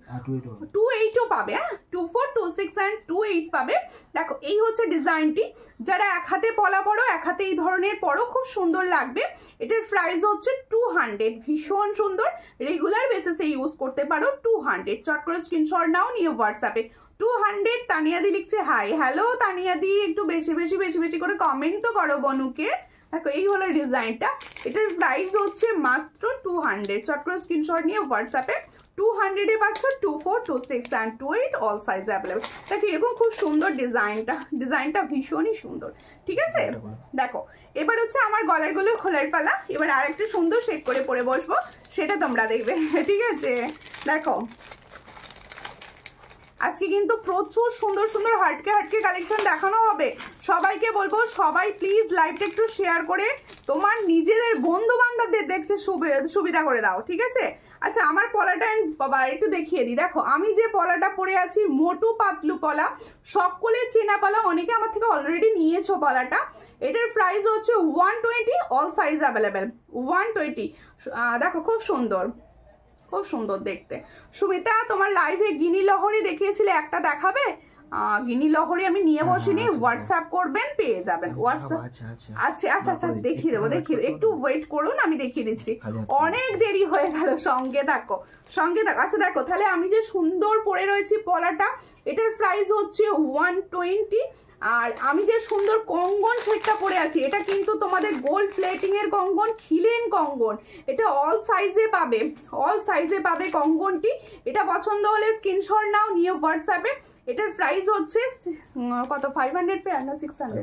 28ও পাবে, হ্যাঁ 24, 26 and 28 পাবে। দেখো এই হচ্ছে ডিজাইনটি, যারা এক হাতে পলা পরো, এক হাতে এই ধরনের পরো, খুব সুন্দর লাগবে। এটার প্রাইস হচ্ছে 200, ভীষণ সুন্দর, রেগুলার বেসিসে ইউজ করতে পারো। 200, চট করে স্ক্রিনশট নাও, নিয়ে হোয়াটসঅ্যাপে 200। তানিয়াদি লিখছে হাই, হ্যালো তানিয়াদি, একটু বেশি বেশি করে কমেন্ট তো করো বনুকে। দেখো এই হলো ডিজাইনটা, এটার প্রাইস হচ্ছে মাত্র 200। চট করে স্ক্রিনশট নিয়ে হোয়াটসঅ্যাপে 200-এ পাচ্ছ। 24, 26 and 28 অল সাইজ অ্যাভেলেবল। দেখো এরকম খুব সুন্দর ডিজাইনটা ভীষণই সুন্দর, ঠিক আছে। দেখো এবার হচ্ছে আমার গলারগুলো খোলার পালা। এবার আরেকটু সুন্দর সেট করে পরে বসবো, সেটা তোমরা দেখবে, ঠিক আছে। দেখো আজকে কিন্তু প্রচুর সুন্দর সুন্দর হাটকে কালেকশন দেখানো হবে। সবাইকে বলবো, সবাই প্লিজ লাইভটা একটু শেয়ার করে তোমার নিজেদের বন্ধু বান্ধবদের দেখতে সুবিধা করে দাও, ঠিক আছে। আচ্ছা আমার পলাটা বাবা একটু দেখিয়ে দিই। দেখো আমি যে পলাটা পরে আছি, মোটু পাতলু পলা, সকলের চেনা পলা, অনেকে আমার থেকে অলরেডি নিয়েছো পলাটা। এটার প্রাইস হচ্ছে 120, অল সাইজ অ্যাভেলেবেল। 120, দেখো খুব সুন্দর দেখতে। সুমিতা তোমার লাইভে গিনি লহরি দেখিয়েছিলে, একটা দেখাবে? গিনি লহরি আমি নিয়ে বসিনি, হোয়াটসঅ্যাপ করবেন পেয়ে যাবেন। হোয়াটসঅ্যাপ আচ্ছা দেখিয়ে দেবো, একটু ওয়েট করুন, আমি দেখিয়ে দিচ্ছি। অনেক দেরি হয়ে গেল, সঙ্গে থাকো। আচ্ছা দেখো তাহলে আমি যে সুন্দর পরে রয়েছি পলাটা, এটার প্রাইস হচ্ছে 120। আর আমি যে সুন্দর কঙ্গন সেটটা পরে আছি, এটা কিন্তু তোমাদের গোল্ড প্লেটিং এর কঙ্গন, খিলেন কঙ্গন। এটা অল সাইজে পাবে কঙ্গনটি। এটা পছন্দ হলে স্ক্রিনশট নাও, নিয়ে হোয়াটসঅ্যাপে। এটার প্রাইস হচ্ছে কত, 500 পেয়ার না 600?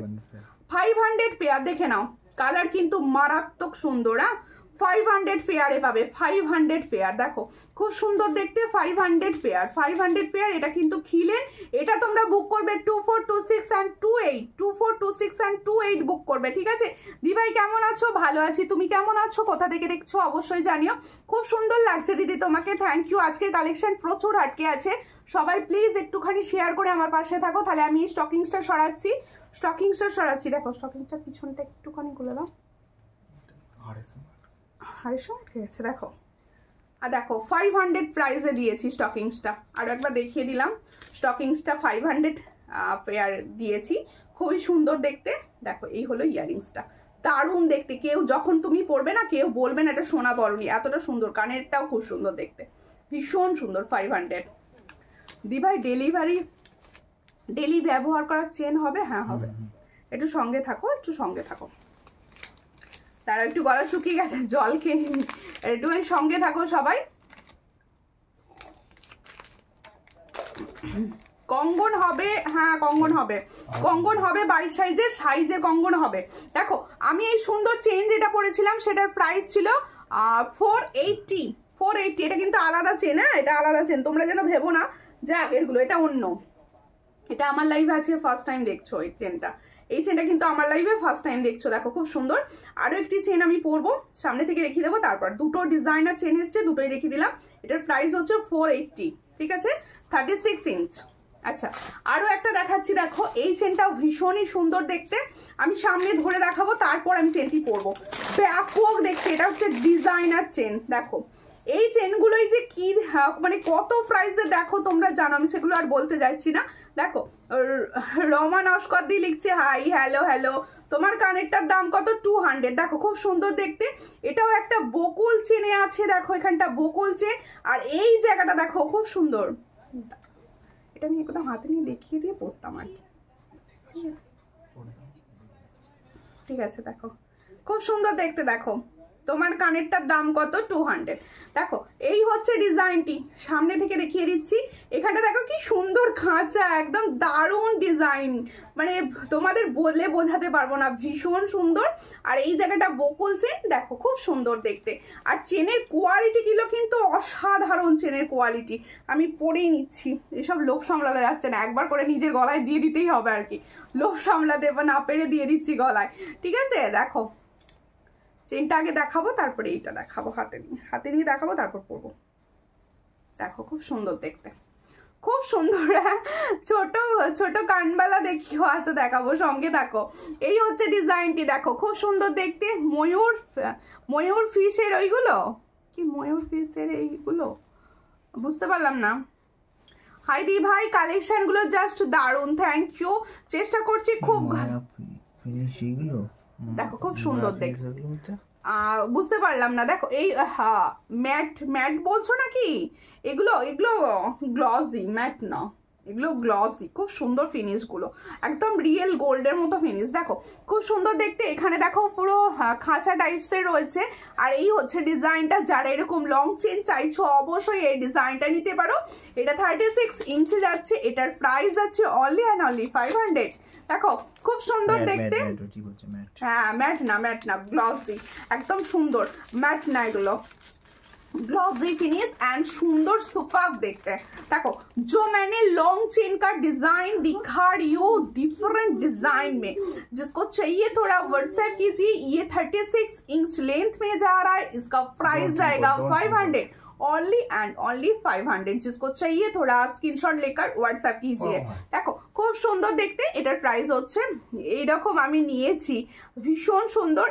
500 পেয়ার। দেখে নাও কালার কিন্তু মারাত্মক সুন্দর। 500 পেয়ারে পাবে, 500 পেয়ার। দেখো খুব সুন্দর দেখতে, 500 পেয়ার। এটা কিন্তু খিলেন। এটা তোমরা বুক করবে 24, 26 and 28, 24, 26 and 28 বুক করবে, ঠিক আছে। দিভাই কেমন আছো? ভালো আছি, তুমি কেমন আছো? কোথা থেকে দেখছো অবশ্যই জানিও। খুব সুন্দর লাগছে দিদি তোমাকে, থ্যাংক ইউ। আজকের কালেকশন প্রচুর হাটকে আছে, সবাই প্লিজ একটুখানি শেয়ার করে আমার পাশে থাকো। তাহলে আমি স্টকিংসটা সরাচ্ছি। দেখো স্টকিংসটা পিছনটা একটুখানি খুলে দাও, 250 ঠিক আছে। দেখো আর দেখো 500 প্রাইসে দিয়েছি স্টকিংসটা, আরও একবার দেখিয়ে দিলাম। স্টকিংসটা 500 পেয়ার দিয়েছি, খুবই সুন্দর দেখতে। দেখো এই হলো ইয়ারিংসটা, দারুণ দেখতে। কেউ যখন তুমি পরবে না, কেউ বলবে না এটা সোনা বরণী, এতটা সুন্দর। কানেরটাও খুব সুন্দর দেখতে, ভীষণ সুন্দর। 500 দি ভাই ডেলি ব্যবহার করার চেন হবে? হ্যাঁ হবে। একটু সঙ্গে থাকো, তারা একটু গলা শুকিয়ে গেছে, জল খেয়ে একটু সঙ্গে থাকো সবাই। কঙ্গন হবে, হ্যাঁ কঙ্গন হবে, কঙ্গন হবে 22 সাইজের কঙ্গন হবে। দেখো আমি এই সুন্দর চেন যেটা পরেছিলাম সেটার প্রাইস ছিল 480। এটা কিন্তু আলাদা চেন, হ্যাঁ এটা আলাদা চেন, তোমরা যেন ভেবো না যে আগেরগুলো, এটা অন্য। এটা আমার লাইভে আজকে ফার্স্ট টাইম দেখছো এই চেনটা, এই চেনটা কিন্তু আমার লাইভে ফার্স্ট টাইম দেখছো। দেখো খুব সুন্দর। আরো একটি চেন আমি পরবো, সামনে থেকে দেখিয়ে দেবো। তারপর দুটো ডিজাইনার চেন এসছে, দুটোই দেখিয়ে দিলাম। এটার প্রাইস হচ্ছে 480, ঠিক আছে, 36 ইঞ্চ। আচ্ছা আরো একটা দেখাচ্ছি, দেখো এই চেনটাও ভীষণই সুন্দর দেখতে। আমি সামনে ধরে দেখাবো, তারপর আমি চেনটি পরবো। ব্যাপক দেখতে, এটা হচ্ছে ডিজাইনার চেন। দেখো এই চেনগুলোই যে কি মানে কত প্রাইসে দেখো তোমরা জানো, আমি সেগুলো আর বলতে যাচ্ছি না। দেখো রমা নস্কর দিয়ে লিখছে হাই হ্যালো হ্যালো, তোমার কানেরটার দাম কত? 200। দেখো খুব সুন্দর দেখতে, এটাও একটা বকুল চেনে আছে। দেখো এখানটা বকুল চেন, আর এই জায়গাটা দেখো খুব সুন্দর। এটা আমি একদম হাতে নিয়ে দেখিয়ে দিয়ে পড়তাম আর কি, ঠিক আছে। দেখো খুব সুন্দর দেখতে, দেখো তোমার কানেরটার দাম কত? 200। দেখো এই হচ্ছে ডিজাইনটি, সামনে থেকে দেখিয়ে দিচ্ছি। এখানটা দেখো কি সুন্দর খাঁচা, একদম দারুণ ডিজাইন, মানে তোমাদের বলে বোঝাতে পারবো না, ভীষণ সুন্দর। আর এই জায়গাটা বকুল চেন, দেখো খুব সুন্দর দেখতে। আর চেনের কোয়ালিটি গুলো কিন্তু অসাধারণ, চেনের কোয়ালিটি। আমি পরেই নিচ্ছি, এসব লোভ সামলানো যাচ্ছে না, একবার করে নিজের গলায় দিয়ে দিতেই হবে আর কি, লোভ সামলাতে বা না পেরে দিয়ে দিচ্ছি গলায়, ঠিক আছে। দেখো চেনটা আগে দেখাবো, তারপরে এইটা দেখাবো, হাতে নিয়ে দেখাবো, তারপর পরবো। দেখো খুব সুন্দর দেখতে, খুব সুন্দর। ছোট ছোট কানবালা দেখিও আছে, দেখাবো, সঙ্গে দেখো। এই হচ্ছে ডিজাইনটি, দেখো খুব সুন্দর দেখতে। ময়ূর ফিশের ওইগুলো কি, ময়ূর ফিশের এইগুলো বুঝতে পারলাম না। হাই দি ভাই, কালেকশন গুলো জাস্ট দারুন, থ্যাংক ইউ। চেষ্টা করছি খুব, দেখো খুব সুন্দর দেখতে, বুঝতে পারলাম না। দেখো এই ম্যাট বলছো নাকি? এগুলো গ্লসি, ম্যাট না, এগুলো গ্লসি, খুব সুন্দর ফিনিশ গুলো, একদম রিয়েল গোল্ডের মতো ফিনিশ। দেখো খুব সুন্দর দেখতে। এখানে দেখো পুরো খাঁচা টাইপস এর রয়েছে। আর এই হচ্ছে ডিজাইনটা, যারা এরকম লং চেন চাইছো অবশ্যই এই ডিজাইনটা নিতে পারো। এটা 36 ইঞ্চি যাচ্ছে, এটার প্রাইস আছে অনলি অ্যান্ড অনলি 500। দেখো খুব সুন্দর দেখতে, হ্যাঁ ম্যাট না গ্লসি, একদম সুন্দর, ম্যাট না এগুলো, ग्लॉसी फिनिश एंड सुंदर सुपर्ब देखते हैं। देखो जो मैंने लॉन्ग चेन का डिजाइन दिखा रही हूँ डिफरेंट डिजाइन में, जिसको चाहिए थोड़ा व्हाट्सएप कीजिए। ये 36 इंच लेंथ में जा रहा है, इसका प्राइस जाएगा 500, ओनली एंड ओनली 500। जिसको चाहिए थोड़ा स्क्रीनशॉट लेकर व्हाट्सएप कीजिए। देखो খুব সুন্দর দেখতে, এটার প্রাইস হচ্ছে এইরকম, আমি নিয়েছি, ভীষণ সুন্দর।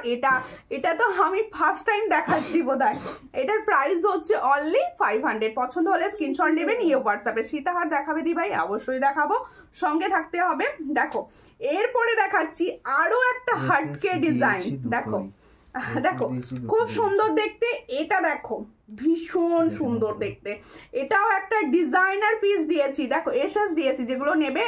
এটা তো আমি ফার্স্ট টাইম দেখাচ্ছি বোধহয়। এটার প্রাইস হচ্ছে অনলি 500। পছন্দ হলে স্ক্রিনশট নেবেন, নিয়ে হোয়াটসঅ্যাপে। সীতাহার দেখাবে দি ভাই, অবশ্যই দেখাবো, সঙ্গে থাকতে হবে। দেখো এরপরে দেখাচ্ছি আরো একটা হাটকে ডিজাইন। দেখো দেখো খুব সুন্দর দেখতে, এটা দেখো ভীষণ সুন্দর দেখতে। এটাও একটা ডিজাইনার পিস দিয়েছি, দেখো এসএস দিয়েছি, যেগুলো নেবে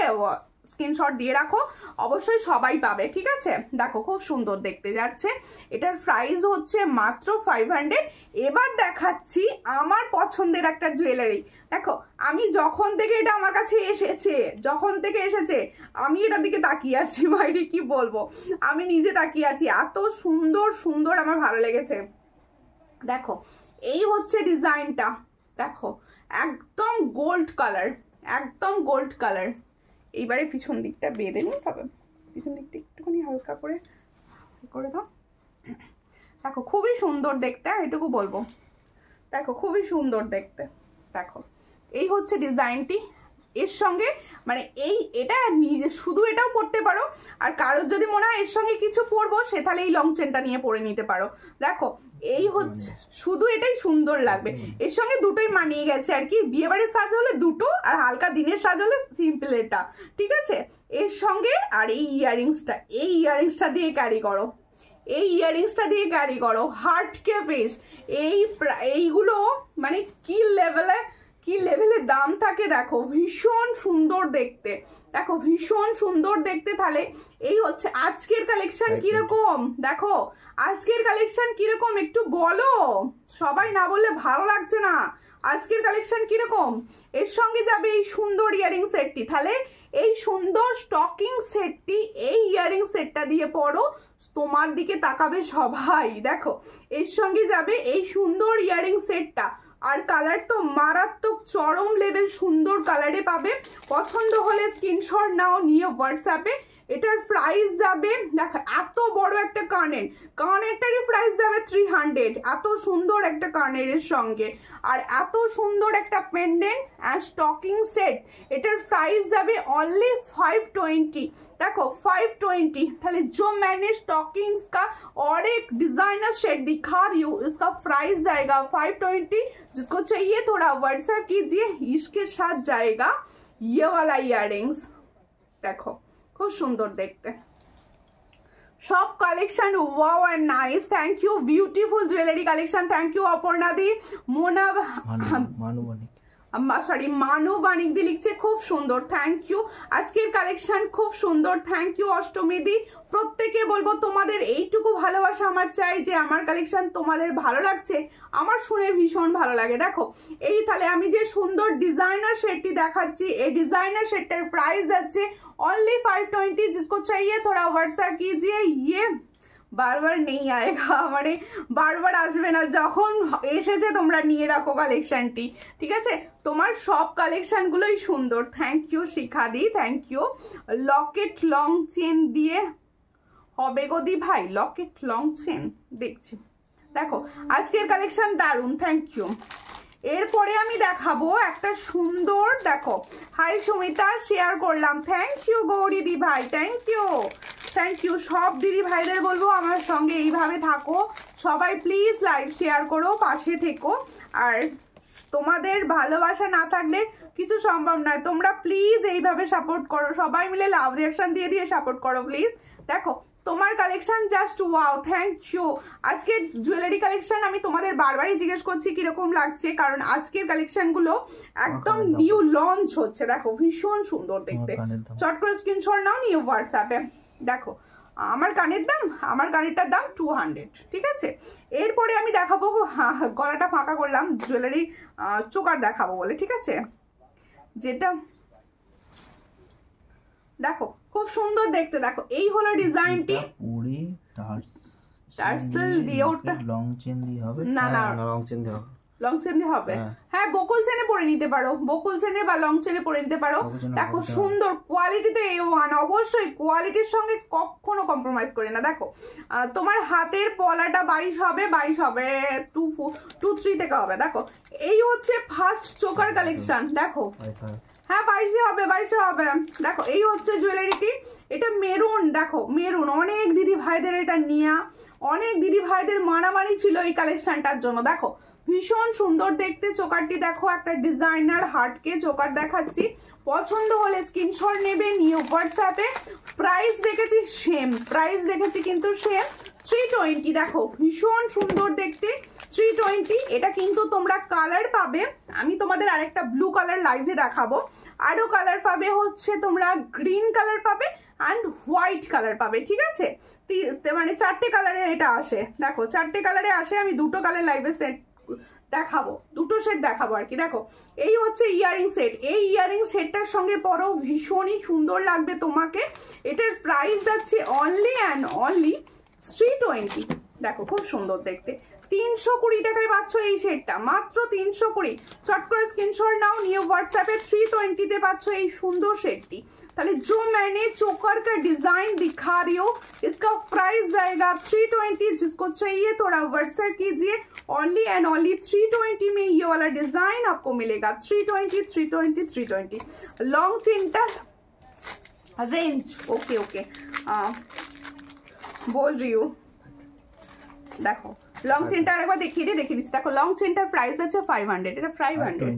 স্ক্রিনশট দিয়ে রাখো, অবশ্যই সবাই পাবে, ঠিক আছে। দেখো খুব সুন্দর দেখতে যাচ্ছে, এটার প্রাইস হচ্ছে মাত্র 500। এবার দেখাচ্ছি আমার পছন্দের একটা জুয়েলারি। দেখো আমি যখন থেকে এটা আমার কাছে এসেছে আমি এটার দিকে তাকিয়ে আছি, বাইরে কি বলবো, আমি নিজে তাকিয়ে আছি, এত সুন্দর সুন্দর আমার ভালো লেগেছে। দেখো এই হচ্ছে ডিজাইনটা, দেখো একদম গোল্ড কালার, একদম গোল্ড কালার। এইবারে পিছন দিকটা বেঁধে নিই, তবে পিছন দিকটা একটুখানি হালকা করে দাও। দেখো খুবই সুন্দর দেখতে, এটুকু বলবো। দেখো খুবই সুন্দর দেখতে। দেখো এই হচ্ছে ডিজাইনটি, এর সঙ্গে মানে এটা নিজে শুধু এটাও পরতে পারো, আর কারোর যদি মনে হয় এর সঙ্গে কিছু পরবো সে তাহলে এই লং চেনটা নিয়ে পরে নিতে পারো। দেখো এই হচ্ছে, শুধু এটাই সুন্দর লাগবে, এর সঙ্গে দুটোই মানিয়ে গেছে আর কি। বিয়ে বাড়ির সাজ হলে দুটো, আর হালকা দিনের সাজ হলে সিম্পল এটা, ঠিক আছে। এর সঙ্গে আর এই ইয়ারিংসটা দিয়ে ক্যারি করো, হার্ট কে ফেস, এইগুলো মানে কি লেভেলে দাম থাকে। দেখো ভীষণ সুন্দর দেখতে, দেখো ভীষণ সুন্দর দেখতে। তাহলে এই হচ্ছে আজকের কালেকশন কিরকম, দেখো আজকের কালেকশন কিরকম একটু বলো, সবাই না বললে ভালো লাগছে না। আজকের কালেকশন কিরকম, এর সঙ্গে যাবে এই সুন্দর ইয়ারিং সেটটি, তাহলে এই সুন্দর স্টকিং সেটটি এই ইয়ারিং সেটটা দিয়ে পরো, তোমার দিকে তাকাবে সবাই। দেখো এর সঙ্গে যাবে এই সুন্দর ইয়ারিং সেটটা, আর কালার তো মারাত্মক চরম লেভেল সুন্দর কালারে পাবে। পছন্দ হলে স্ক্রিনশট নাও, নিয়ে হোয়াটসঅ্যাপে। এটার প্রাইস যাবে, দেখো এত বড় একটা কানেরটারই প্রাইস যাবে 300, এত সুন্দর একটা কানেরের সঙ্গে, আর এত সুন্দর একটা পেন্ডেন্ট আর স্টকিং সেট, এটার প্রাইস যাবে অনলি 520। देखो 520, তাহলে जो मैंने स्टॉकिंग्स का और एक डिजाइनर शेड दिखा रही हूँ, इसका प्राइस जाएगा 520। जिसको चाहिए थोड़ा व्हाट्सएप कीजिए, इसके साथ जाएगा ये वाला इयररिंग्स। देखो খুব সুন্দর দেখতে সব collection, wow and nice. Thank you, beautiful jewellery collection. Thank you Aparna di, Mona Manu Banik দি লিখছে খুব সুন্দর, থ্যাংক ইউ। আজকের কালেকশন খুব সুন্দর, থ্যাংক ইউ অষ্টমী দি। প্রত্যেকে বলবো তোমাদের এইটুকু ভালোবাসা আমার চাই, যে আমার কালেকশন তোমাদের ভালো লাগছে, আমার শুনে ভীষণ ভালো লাগে। দেখো এই তাহলে আমি যে সুন্দর ডিজাইনার সেটটি দেখাচ্ছি, এই ডিজাইনার সেটটার প্রাইস আছে অনলি 520। जिसको चाहिए थोड़ा व्हाट्सएप कीजिए। ये বারবার নেই আয়েগা, মানে বারবার আসবে না, যখন এসেছে তোমরা নিয়ে রাখো কালেকশনটি, ঠিক আছে? তোমার সব কালেকশনগুলোই সুন্দর। Thank you Shikha di, thank you. Locket long chain দিয়ে হবে গো দি ভাই, লকেট লং চেন দেখছি। দেখো আজকের কালেকশন দারুন, থ্যাংক ইউ। এরপরে আমি দেখাবো একটা সুন্দর, দেখো হাই সুমিতা শেয়ার করলাম, থ্যাংক ইউ গৌরী দি ভাই, থ্যাংক ইউ, থ্যাংক ইউ। সব দিদি ভাইদের বলবো আমার সঙ্গে এইভাবে থাকো সবাই, প্লিজ লাইভ শেয়ার করো, পাশে থেকো। আর তোমাদের ভালোবাসা না থাকলে কিছু সম্ভব নয়, তোমরা প্লিজ এইভাবে সাপোর্ট করো, সবাই মিলে লাভ রিয়াকশন দিয়ে দিয়ে সাপোর্ট করো প্লিজ। দেখো তোমার collection just wow, thank you. আজকের জুয়েলারি কালেকশন আমি তোমাদের বারবারই জিজ্ঞেস করছি কিরকম লাগছে, কারণ আজকের কালেকশনগুলো একদম নিউ লঞ্চ হচ্ছে। দেখো ভীষণ সুন্দর দেখতে, চট করে স্ক্রিনশট নাও, নিউ হোয়াটসঅ্যাপে। দেখো আমার কানেরটার দাম 200, ঠিক আছে? এরপরে আমি দেখাবো, গলাটা ফাঁকা করলাম জুয়েলারি চোকার দেখাবো বলে, ঠিক আছে? যেটা দেখো খুব সুন্দর দেখতে, দেখো এই হলো ডিজাইনটি, পুরি টার্সেল দিয়ে, ওটা লং চেন দিয়ে হবে না, না লং চেন দিয়ে হবে, লং চেন দিয়ে হবে, হ্যাঁ বকুল চেনে পরে নিতে পারো, বকুল চেনে বা লং চেনে পরে নিতে পারো। দেখো সুন্দর কোয়ালিটিতে A1, অবশ্যই কোয়ালিটির সঙ্গে কখনো কম্প্রোমাইজ করে না। দেখো তোমার হাতের পলাটা 22 হবে, 2-3 থেকে হবে। দেখো এই হচ্ছে ফার্স্ট চোকার কালেকশন, দেখো হ্যাঁ 22 হবে, 22 হবে। দেখো এই হচ্ছে জুয়েলারিটি, এটা মেরুন, দেখো মেরুন, অনেক দিদি ভাইদের এটা নিয়া, অনেক দিদি ভাইদের মারামারি ছিল এই কালেকশনটার জন্য। দেখো ভীষণ সুন্দর দেখতে চোকারটি, দেখো একটা ডিজাইনার হার্টকে চোকার দেখাচ্ছি, পছন্দ হলে স্ক্রিনশট নেবে, নিয়ে হোয়াটসঅ্যাপে। প্রাইস রেখেছি সেম, প্রাইস রেখেছি কিন্তু সেম 320। দেখো ভীষণ সুন্দর দেখতে 320। এটা কিন্তু তোমরা কালার পাবে, আমি তোমাদের আরেকটা ব্লু কালার লাইভে দেখাবো, আরো কালার পাবে হচ্ছে তোমরা গ্রিন কালার পাবে অ্যান্ড হোয়াইট কালার পাবে, ঠিক আছে? মানে 4টে কালারে এটা আসে, দেখো 4টে কালারে আসে। আমি দুটো কালার লাইভে সেট দেখাবো, দুটো সেট দেখাবো আর কি। দেখো এই হচ্ছে ইয়ারিং সেট, এই ইয়ারিং সেটটার সঙ্গে পরো ভীষণই সুন্দর লাগবে তোমাকে। এটার প্রাইস যাচ্ছে অনলি অ্যান্ড অনলি 320। দেখো খুব সুন্দর দেখতে, 320 টাকায় পাচ্ছ এই সেটটা, মাত্র 320। চট করে স্ক্রিনশট নাও, নিয়ে হোয়াটসঅ্যাপে 320 তে পাচ্ছ এই সুন্দর সেটটি। তাহলে जो मैंने चोकर का डिजाइन दिखा रही हूँ, इसका प्राइस जाएगा 320। जिसको चाहिए थोड़ा व्हाट्सएप कीजिए, ओनली एंड ओनली 320 में ये वाला डिजाइन आपको मिलेगा। 320 लॉन्ग चेनटा रेंज, ओके ओके बोल रही हूँ। देखो লং চেনটা আরেকবার দেখিয়ে দিচ্ছি। দেখো লং চেনটার প্রাইস আছে 500, এটা 500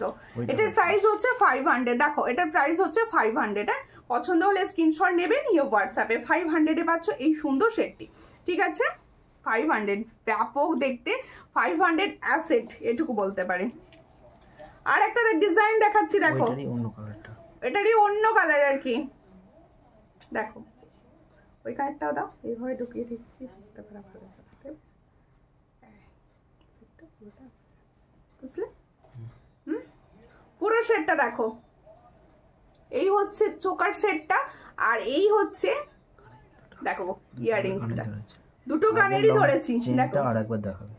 তো এটার প্রাইস হচ্ছে 500। দেখো এটার প্রাইস হচ্ছে 500। পছন্দ হলে স্ক্রিনশট নেবেন, নিয়ে হোয়াটসঅ্যাপে 500 পাচ্ছ এই সুন্দর সেটটি, ঠিক আছে? 500 ব্যাপক দেখতে, 500 অ্যাসেট এটুকু বলতে পারে। আর একটা ডিজাইন দেখাচ্ছি, দেখো এটারই অন্য কালার আর কি। দেখো ওই কালারটাও দাও, এইভাবে ঢুকিয়ে দিচ্ছি, বুঝতে পারা ভালো। পুরো সেটটা দেখো, এই হচ্ছে চোকার সেটটা, আর এই হচ্ছে দেখো ইয়াররিংসটা, দুটো কানেরই ধরেছি দেখো, আরেকবার দেখাবে,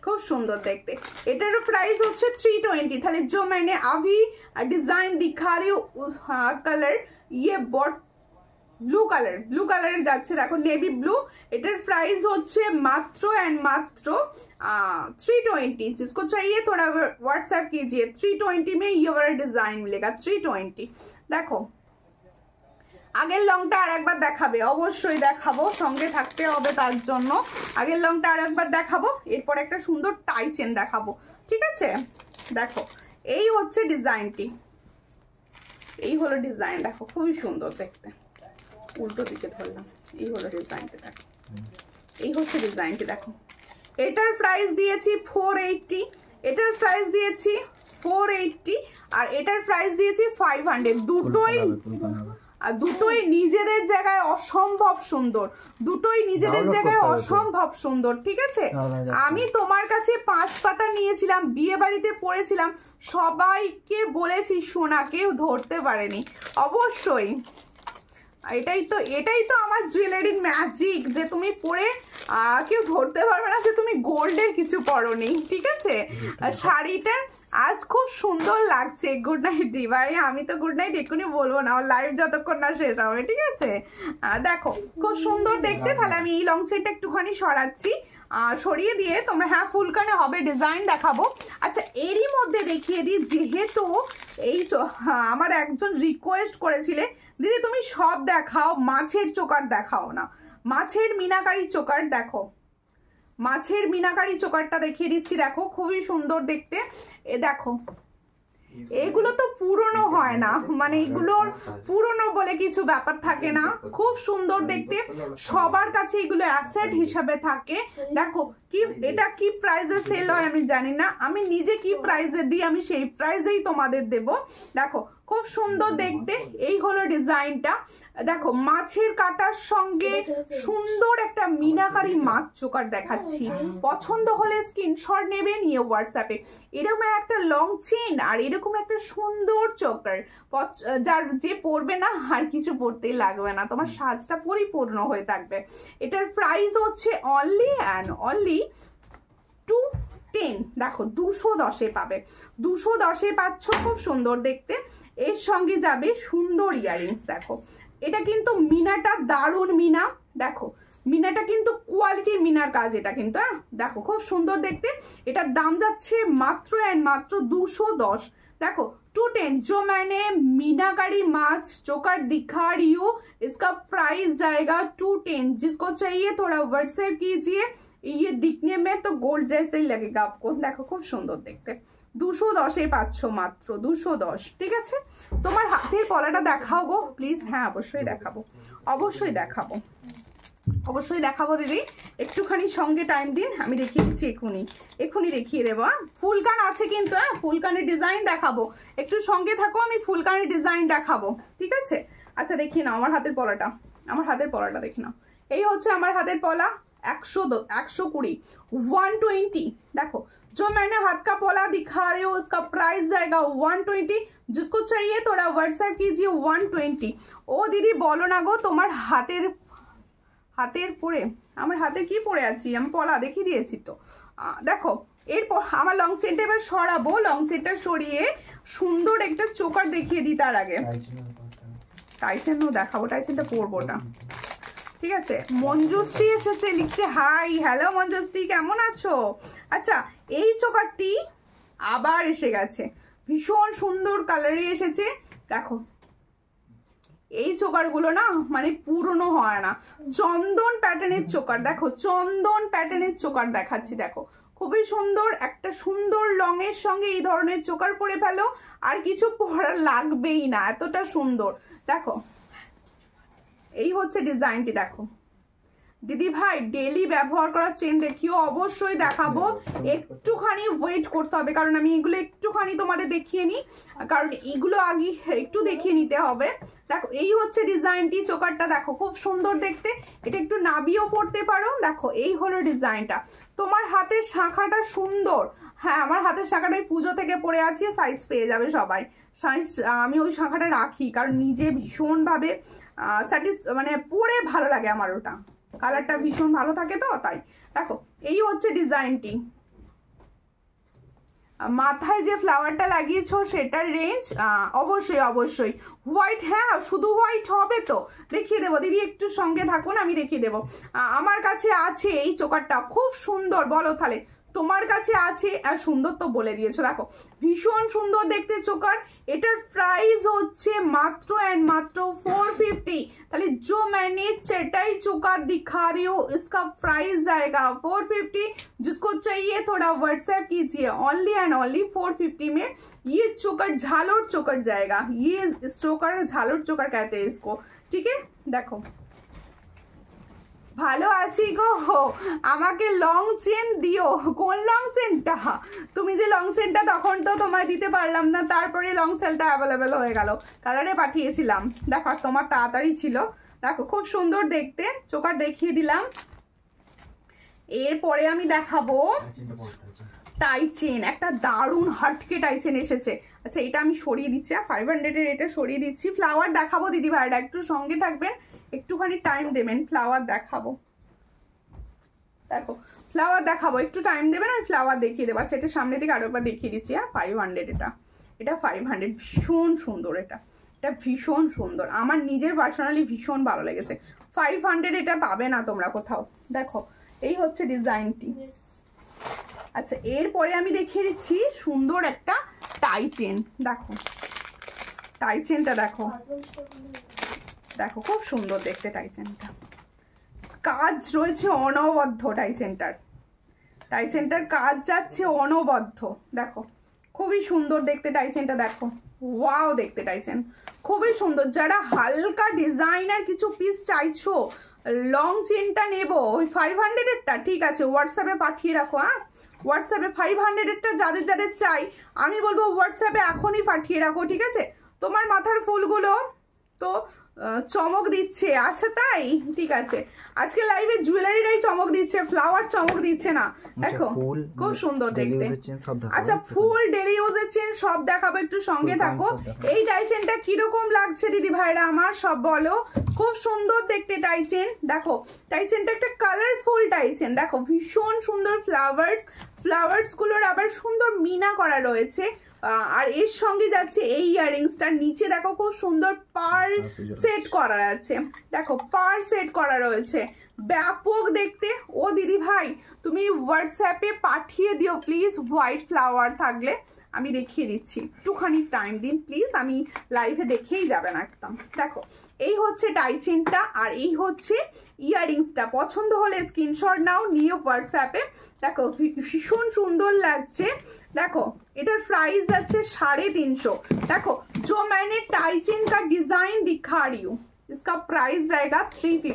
খুব সুন্দর দেখতে। এটারও প্রাইস হচ্ছে 320। তাহলে जो मैंने अभी डिजाइन दिखा रही हूँ कलर, ये ব্লু কালারের যাচ্ছে দেখো, নেভি ব্লু। এটার প্রাইস হচ্ছে মাত্র এন্ড মাত্র 320। जिसको चाहिए थोड़ा व्हाट्सएप कीजिए, 320 में ये वाला डिजाइन मिलेगा 320। দেখো আগের লংটা আর একবার দেখাবে, অবশ্যই দেখাবো, সঙ্গে থাকতে হবে তার জন্য। আগের লংটা আর একবার দেখাবো, এরপর একটা সুন্দর টাই চেন দেখাবো, ঠিক আছে? দেখো এই হচ্ছে ডিজাইনটি, এই হলো ডিজাইন, দেখো খুবই সুন্দর দেখতে, উল্টো দিকে ধরলাম, এই হলো ডিজাইনটা দেখো, এই হচ্ছে ডিজাইনটি দেখো। এটার প্রাইস দিয়েছি 480, এটার প্রাইস দিয়েছি 480, আর এটার প্রাইস দিয়েছি 500। দুটোই নিজেদের জায়গায় অসম্ভব সুন্দর, দুটোই নিজেদের জায়গায় অসম্ভব সুন্দর, ঠিক আছে? আমি তোমার কাছে 5 পাতা নিয়েছিলাম, বিয়ে বাড়িতে পরেছিলাম, সবাইকে বলেছি সোনা, কেউ ধরতে পারেনি। অবশ্যই এটাই তো আমার জুয়েলারির ম্যাজিক, যে তুমি পরে কেউ ধরতে পারবে না যে তুমি গোল্ডের কিছু পরোনি, ঠিক আছে? শাড়িটা আজ খুব সুন্দর লাগছে। গুড নাইট দি ভাই, আমি তো গুড নাইট এক্ষুনি বলবো না, লাইভ যতক্ষণ না শেষ হবে, ঠিক আছে? দেখো খুব সুন্দর দেখতে। তাহলে আমি এই লং চেনটা একটুখানি সরাচ্ছি, সরিয়ে দিয়ে তোমরা, হ্যাঁ ফুলকানে হবে, ডিজাইন দেখাবো। আচ্ছা এরই মধ্যে দেখিয়ে দিই, যেহেতু এই আমার একজন রিকোয়েস্ট করেছিলে দিদি তুমি সব দেখাও, মাছের চোকার দেখাও না। মাছের মিনাকারি চোকার দেখো, মাছের মিনাকারি চোকারটা দেখিয়ে দিচ্ছি, দেখো খুবই সুন্দর দেখতে। দেখো এগুলো তো পুরনো হয় না, মানে এগুলোর পুরনো বলে কিছু ব্যাপার থাকে না, খুব সুন্দর দেখতে, সবার কাছে এগুলো অ্যাসেট হিসাবে থাকে। দেখো কি এটা কি প্রাইসে সেল হয় আমি জানি না, আমি নিজে কি প্রাইসে দিই আমি সেই প্রাইসেই তোমাদের দেব। দেখো খুব সুন্দর দেখতে, এই হলো ডিজাইনটা। দেখো মাছের কাটার সঙ্গে সুন্দর একটা মিনাকারি মাছ চোকার দেখাচ্ছি, পছন্দ হলে স্ক্রিনশট নেবে, নিয়ে হোয়াটসঅ্যাপে। এরকম একটা লং চেন আর এরকম একটা সুন্দর চোকার, যার যে পরবে না আর কিছু পরতেই লাগবে না, তোমার সাজটা পরিপূর্ণ হয়ে থাকবে। এটার প্রাইস হচ্ছে অনলি অ্যান্ড অনলি 210। দেখো 210-এ পাবে, 210-এ পাচ্ছ, খুব সুন্দর দেখতে। এর সঙ্গে যাবে সুন্দর ইয়াররিংস। দেখো এটা কিন্তু মিনাটা দারুণ মিনা, দেখো মিনাটা কিন্তু কোয়ালিটির মিনার কাজ এটা কিন্তু, হ্যাঁ দেখো খুব সুন্দর দেখতে। এটার দাম যাচ্ছে মাত্র এন্ড মাত্র 210। देखो 210 जो मैंने मीनाकारी माछ चोकर दिखा रही हूँ, इसका प्राइस जाएगा 210। जिसको चाहिए थोड़ा व्हाट्सएप कीजिए, ये दिखने में तो गोल्ड जैसे ही लगेगा आपको। देखो खूब सुंदर देखते, 210-এ পাচ্ছ মাত্র 210, ঠিক আছে? তোমার হাতের পলাটা দেখাও গো প্লিজ। হ্যাঁ অবশ্যই দেখাবো, অবশ্যই দেখাবো, অবশ্যই দেখাবো দিদি, একটুখানি সঙ্গে টাইম দিন, আমি দেখিয়ে দিচ্ছি, এক্ষুনি দেখিয়ে দেবো। ফুলকান আছে কিন্তু, হ্যাঁ ফুলকানের ডিজাইন দেখাবো, একটু সঙ্গে থাকো, আমি ফুলকানের ডিজাইন দেখাবো, ঠিক আছে? আচ্ছা দেখি নাও আমার হাতের পলাটা, আমার হাতের পলাটা দেখি নাও, এই হচ্ছে আমার হাতের পলা, 120 120। देखो जो मैंने हाथ का पोला दिखा रही हूँ उसका प्राइस जाएगा 120। जिसको चाहिए थोड़ा व्हाट्सएप कीजिए 120। ओ दीदी बोलो ना गो তোমার হাতের পরে, আমার হাতে কি পরে আছি আমি পলা দেখিয়ে দিয়েছি তো। দেখো এরপর আমার লং চেনটা এবার সরাবো, লং চেনটা সরিয়ে সুন্দর একটা চোকার দেখিয়ে দিই তার আগে। টাইসেনও দেখাবো, টাইসেনটা পরবো না, ঠিক আছে? মঞ্জুশ্রী এসেছে, লিখছে হাই, হ্যালো মঞ্জুশ্রী কেমন আছো? আচ্ছা এই চোকারটি আবার এসে গেছে, ভীষণ সুন্দর কালারে এসেছে। দেখো এই চোকারগুলো না মানে পুরনো হয় না, চন্দন প্যাটার্নের চোকার। দেখো চন্দন প্যাটার্নের চোকার দেখাচ্ছি, দেখো খুবই সুন্দর, একটা সুন্দর লং এর সঙ্গে এই ধরনের চোকার পরে ফেলো, আর কিছু পরা লাগবেই না, এতটা সুন্দর। দেখো এই হচ্ছে ডিজাইনটি, দেখো দিদি ভাই ডেলি ব্যবহার করার চেন দেখিও, অবশ্যই দেখাবো, একটুখানি ওয়েট করতে হবে কারণ আমি এগুলো একটুখানি তোমাদের দেখিয়ে নিই, কারণ এগুলো আগে একটু দেখিয়ে নিতে হবে। দেখো এই হচ্ছে ডিজাইনটি, চোকারটা দেখো খুব সুন্দর দেখতে, এটা একটু নাবিও পড়তে পারো। দেখো এই হলো ডিজাইনটা, তোমার হাতের শাখাটা সুন্দর। হ্যাঁ আমার হাতের শাখাটাই পুজো থেকে পরে আছে, সাইজ পেয়ে যাবে সবাই। সাইজ আমি ওই শাখাটা রাখি কারণ নিজে ভীষণভাবে মানে পরে ভালো লাগে আমার, ওটা কালারটা ভীষণ ভালো থাকে তো তাই। দেখো এই হচ্ছে ডিজাইনটি, মাথায় যে ফ্লাওয়ারটা লাগিয়েছো সেটার রেঞ্জ অবশ্যই অবশ্যই হোয়াইট। হ্যাঁ শুধু হোয়াইট হবে তো, দেখিয়ে দেবো দিদি, একটু সঙ্গে থাকুন আমি দেখিয়ে দেবো। আমার কাছে আছে এই চোকারটা, খুব সুন্দর, বলো তাহলে তোমার কাছে আছে। আর সুন্দর তো বলে দিয়েছো, দেখো ভীষণ সুন্দর দেখতে চোকার। এটার প্রাইস হচ্ছে মাত্র एंड मात्र 450। তাহলে जो मैंने चटाई चोकर दिखा रही हूँ इसका प्राइस जाएगा 450। जिसको चाहिए थोड़ा व्हाट्सएप कीजिए, ओनली एंड ओनली 450 में ये चोकर झालोर चोकर जाएगा। ये चोकर झालोर चोकर कहते हैं इसको, ठीक है। देखो ভালো আছি গো, আমাকে লং চেন দিও। কোন লং চেনটা? তুমি যে লং চেনটা তখন তো তোমায় দিতে পারলাম না, তারপরে লং চেনটা অ্যাভেলেবেল হয়ে গেল, কালারে পাঠিয়েছিলাম। দেখো তোমার তাড়াতাড়ি ছিল। দেখো খুব সুন্দর দেখতে, চোকার দেখিয়ে দিলাম। এরপরে আমি দেখাবো টাই চেন, একটা দারুণ হাটকে টাই চেন এসেছে। আচ্ছা এটা আমি সরিয়ে দিচ্ছি, 500-এর এটা সরিয়ে দিচ্ছি। ফ্লাওয়ার দেখাবো দিদি ভাইরা, একটু সঙ্গে থাকবেন, একটুখানি টাইম দেবেন, ফ্লাওয়ার দেখাবো। দেখো ফ্লাওয়ার দেখাবো, একটু টাইম দেবেন, আমি ফ্লাওয়ার দেখিয়ে দেবো। আচ্ছা এটা সামনে থেকে আরো একবার দেখিয়ে দিচ্ছি। 500 এটা 500, ভীষণ সুন্দর, এটা ভীষণ সুন্দর, আমার নিজের পার্সোনালি ভীষণ ভালো লেগেছে। 500 এটা পাবে না তোমরা কোথাও। দেখো এই হচ্ছে ডিজাইনটি। আচ্ছা এরপরে আমি দেখিয়ে দিচ্ছি সুন্দর একটা টাই চেন। দেখো টাই চেনটা দেখো, দেখো খুব সুন্দর দেখতে টাই চেনটা, কাজ রয়েছে অনবদ্য। টাই চেনটার কাজ যাচ্ছে অনবদ্য। দেখো খুবই সুন্দর দেখতে টাই চেনটা, দেখো ওয়াও দেখতে টাই চেন খুবই সুন্দর। যারা হালকা ডিজাইনার কিছু পিস চাইছো, লং চেনটা নেবো ওই 500-এরটা, ঠিক আছে হোয়াটসঅ্যাপে পাঠিয়ে রাখো। হ্যাঁ হোয়াটসঅ্যাপে 500-এরটা যাদের যাদের চাই আমি বলবো হোয়াটসঅ্যাপে এখনই পাঠিয়ে রাখো, ঠিক আছে। তোমার মাথার ফুলগুলো তো চমক দিচ্ছে, আচ্ছা তাই ঠিক আছে। আজকে লাইভে জুয়েলারিরাই চমক দিচ্ছে, ফ্লাওয়ার চমক দিচ্ছে না। দেখো খুব সুন্দর দেখতে। আচ্ছা ফুল ডেলি ইউজের চেন সব দেখাবো, একটু সঙ্গে থাকো। এই টাই চেনটা কিরকম লাগছে দিদি ভাইরা আমার সব বলো। খুব সুন্দর দেখতে টাই চেন। দেখো টাই চেনটা একটা কালারফুল টাই চেন, দেখো ভীষণ সুন্দর ফ্লাওয়ার্স গুলোর আবার সুন্দর মিনা করা রয়েছে। আর এর সঙ্গে যাচ্ছে এই ইয়াররিংসটার নিচে দেখো খুব সুন্দর পার্ল সেট করা আছে। দেখো পার্ল সেট করা রয়েছে, ব্যাপক দেখতে। ও দিদি ভাই তুমি হোয়াটসঅ্যাপে পাঠিয়ে দিও প্লিজ, হোয়াইট ফ্লাওয়ার থাকলে আমি দেখিয়ে দিচ্ছি, একটুখানি টাইম দিন প্লিজ, আমি লাইভে দেখেই যাবেন একদম। দেখো এই হচ্ছে টাই চেনটা আর এই হচ্ছে ইয়াররিংসটা। পছন্দ হলে স্ক্রিনশট নাও, নিয়ে হোয়াটসঅ্যাপে। দেখো ভীষণ সুন্দর লাগছে। देखो इधर प्राइस अच्छे 350। देखो जो मैंने टाई चेन का डिजाइन दिखा रही हूँ इसका प्राइस जाएगा 350।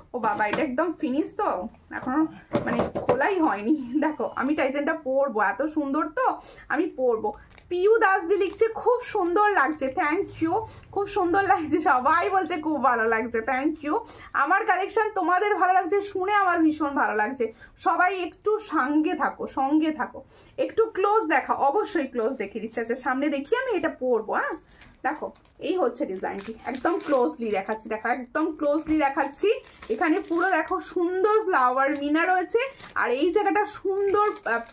ओ बाबा এটা একদম ফিনিশ তো, এখনো মানে খোলাই হয়নি। দেখো আমি টাই চেনটা পরবো, এত সুন্দর তো আমি পরবো। পিউ দাস দি লিখছে খুব সুন্দর লাগছে, থ্যাংক ইউ, খুব সুন্দর লাগছে, সবাই বলছে খুব ভালো লাগছে, থ্যাংক ইউ। আমার কালেকশন তোমাদের ভালো লাগছে শুনে আমার ভীষণ ভালো লাগছে। সবাই একটু সঙ্গে থাকো, একটু ক্লোজ দেখা, অবশ্যই ক্লোজ দেখিয়ে দিচ্ছে। আচ্ছা সামনে দেখি আমি এটা পরবো। হ্যাঁ দেখো এই হচ্ছে ডিজাইনটি, একদম ক্লোজলি দেখাচ্ছি, দেখো একদম ক্লোজলি দেখাচ্ছি। এখানে পুরো দেখো সুন্দর ফ্লাওয়ার মিনা রয়েছে আর এই জায়গাটা সুন্দর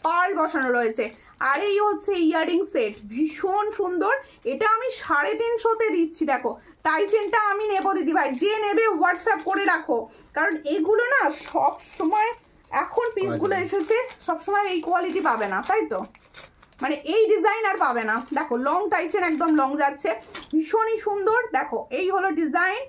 পার্ল বসানো রয়েছে। আর এই হচ্ছে ইয়ারিং সেট, ভীষণ সুন্দর। এটা আমি 350-তে দিচ্ছি। দেখো টাই চেনটা আমি নেবো দিদি ভাই, যে নেবে হোয়াটসঅ্যাপ করে রাখো, কারণ এগুলো না সব সময় এখন পিসগুলো এসেছে সবসময় এই কোয়ালিটি পাবে না, তাই তো মানে এই ডিজাইন আর পাবে না। দেখো লং টাই চেন একদম লং যাচ্ছে, ভীষণই সুন্দর। দেখো এই হলো ডিজাইন।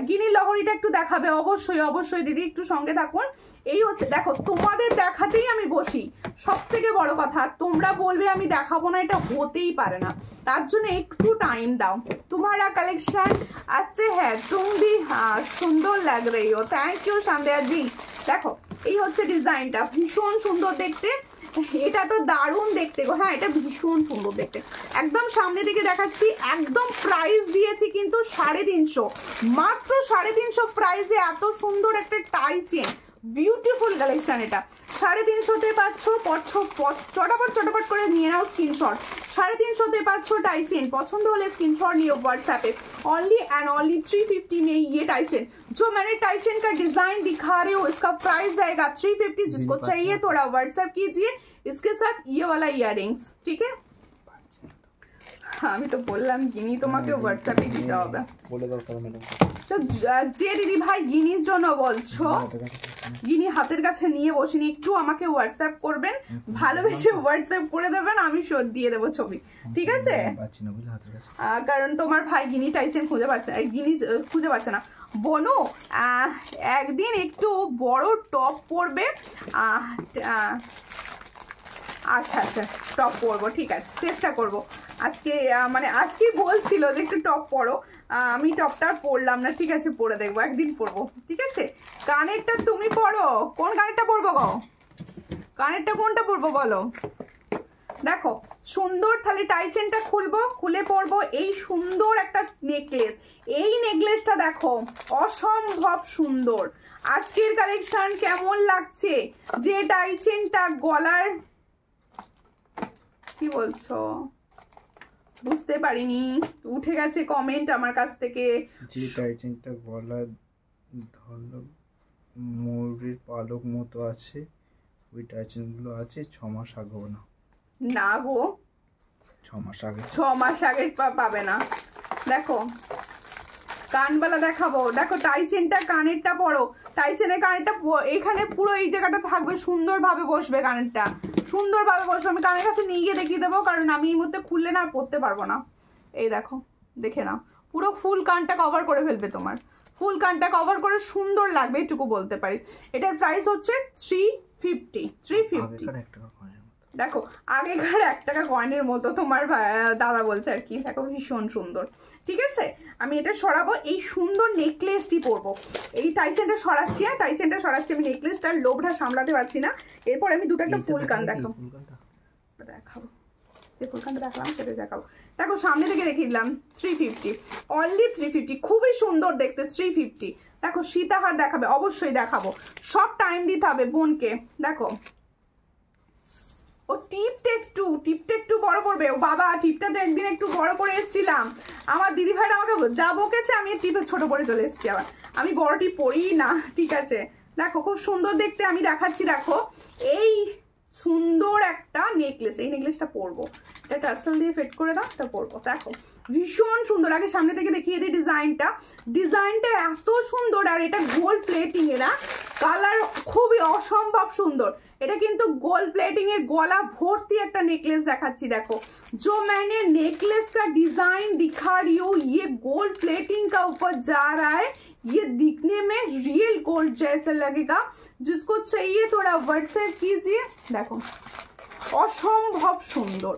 গিনির লহরিটা একটু দেখাবে অবশ্যই অবশ্যই দিদি, একটু সঙ্গে থাকুন। এই হচ্ছে দেখো তোমাদের দেখাতেই আমি বসি, সব থেকে বড় কথা তোমরা বলবে আমি দেখাবো না, এটা হতেই পারে না, তার জন্য একটু টাইম দাও। तुम्हारा कलेक्शन अच्छे है, तुम भी हाँ सुंदर लग रही हो, थैंक यू संध्या जी, দেখো এই হচ্ছে ডিজাইনটা, ভীষণ সুন্দর দেখতে, এটা তো দারুণ দেখতে গো। হ্যাঁ এটা ভীষণ সুন্দর দেখতে, একদম সামনে থেকে দেখাচ্ছি। একদম প্রাইস দিয়েছি কিন্তু 350, মাত্র 350 প্রাইসে এত সুন্দর একটা টাই চেন, বিউটিফুল কালেকশন। এটা 350-তে পাচ্ছ, চটাপট করে নিয়ে নাও স্ক্রিনশট। 350-তে পাচ্ছ টাই চেन, पसंद होले स्क्रीनशॉट नियो व्हाट्सएप पे। ओनली एंड ओनली 350 में ये टाई चेन, जो मैंने टाई चेन का डिजाइन दिखा रही हूँ इसका प्राइस जाएगा 350। जिसको चाहिए थोड़ा व्हाट्सएप कीजिए, इसके साथ ये वाला इयररिंग्स, ठीक है। আমি তো বললাম গিনি তোমাকে হোয়াটসঅ্যাপে দিতে হবে, বলে দাও তাহলে ম্যাডাম। তো যে দিদি ভাই গিনির জন্য বলছো, গিনি হাতের কাছে নিয়ে বসিনি, একটু আমাকে হোয়াটসঅ্যাপ করবেন, ভালোবেসে হোয়াটসঅ্যাপ করে দেবেন, আমি দিয়ে দেবো ছবি, ঠিক আছে। কারণ তোমার ভাই গিনি টাইচেন খুঁজে পাচ্ছে, গিনি খুঁজে পাচ্ছে না। বনু একদিন একটু বড় টপ পরবে, আচ্ছা আচ্ছা টপ পরবো, ঠিক আছে চেষ্টা করব। আজকে মানে আজকে বলছিল যে একটু টপ পরো, আমি টপটা পরলাম না, ঠিক আছে পরে দেখবো, একদিন পরবো, ঠিক আছে। কানেরটা তুমি পরো, কোন কানেরটা পরবো গো, কানেরটা কোনটা পরবো বলো। দেখো সুন্দর, তাহলে টাই চেনটা খুলবো, খুলে পরবো এই সুন্দর একটা নেকলেস। এই নেকলেসটা দেখো অসম্ভব সুন্দর, আজকের কালেকশন কেমন লাগছে। যে টাই চেনটা গলার, কি বলছো বুঝতে পারিনি, উঠে গেছে কমেন্ট আমার কাছ থেকে। যে টাই চেনটা গলা ধরলো ময়ূরের পালক মতো আছে, ওই টাই চেনগুলো আছে 6 মাস আগে না, না গো 6 মাস আগে, 6 মাস আগে পাবে না। দেখো কানবালা দেখাবো, দেখো টাই চেনটা কানেরটা পরো, টাই চেনের কানেরটা এখানে পুরো এই জায়গাটা থাকবে, সুন্দরভাবে বসবে কানেরটা, সুন্দরভাবে বসবে। আমি কানের কাছে নিয়ে গিয়ে দেখিয়ে দেবো, কারণ আমি এই মুহূর্তে খুললে না পরতে পারবো না। এই দেখো দেখে নাও, পুরো ফুল কানটা কভার করে ফেলবে তোমার, ফুল কানটা কভার করে সুন্দর লাগবে, এটুকু বলতে পারি। এটার প্রাইস হচ্ছে 350। দেখো আগেকার 1 টাকা কয়েনের মতো তোমার দাদা বলছে আর কি, দেখো ভীষণ সুন্দর, ঠিক আছে। আমি এটা সরাবো, এই সুন্দর নেকলেসটি পরবো, এই টাই চেনটা সরাচ্ছি, টাই চেনটা সরাচ্ছি, আমি নেকলেসটার লোভটা সামলাতে পারছি না। এরপর আমি দুটো একটা ফুল কান দেখাবো, যে ফুল কানটা দেখালাম সেটা দেখাবো। দেখো সামনে থেকে দেখিয়ে দিলাম 350, অনলি 350, খুবই সুন্দর দেখতে 350। দেখো সীতাহার দেখাবে, অবশ্যই দেখাবো, সব টাইম দিতে হবে বোনকে। দেখো ও টিপটা একটু বড় পড়বে, ও বাবা টিপটাতে একদিন একটু বড় পরে এসেছিলাম, আমার দিদি ভাইরা আমাকে যা বকেছে, আমি টিপে ছোট পরে চলে এসেছি, আবার আমি বড় টিপ পরি না, ঠিক আছে। দেখো খুব সুন্দর দেখতে, আমি দেখাচ্ছি। দেখো এই সুন্দর একটা নেকলেস, এই নেকলেসটা পরবো, এটা টার্সেল দিয়ে ফিট করে দাও, এটা পরবো। দেখো ভীষণ সুন্দর, আগে সামনে থেকে দেখিয়ে দিই ডিজাইনটা এত সুন্দর, আর এটা গোল্ড প্লেটিং এর, কালার খুবই অসম্ভব সুন্দর। এটা কিন্তু गोल्ड प्लेटिंग এর गला भर्ती একটা नेकलेस দেখাচ্ছি। देखो जो मैंने नेकलेस का डिजाइन दिखा रही हूँ, ये गोल्ड प्लेटिंग का ऊपर जा रहा है, ये दिखने में रियल गोल्ड जैसा लगेगा। जिसको चाहिए थोड़ा व्हाट्सएप कीजिए। देखो অসম্ভব সুন্দর,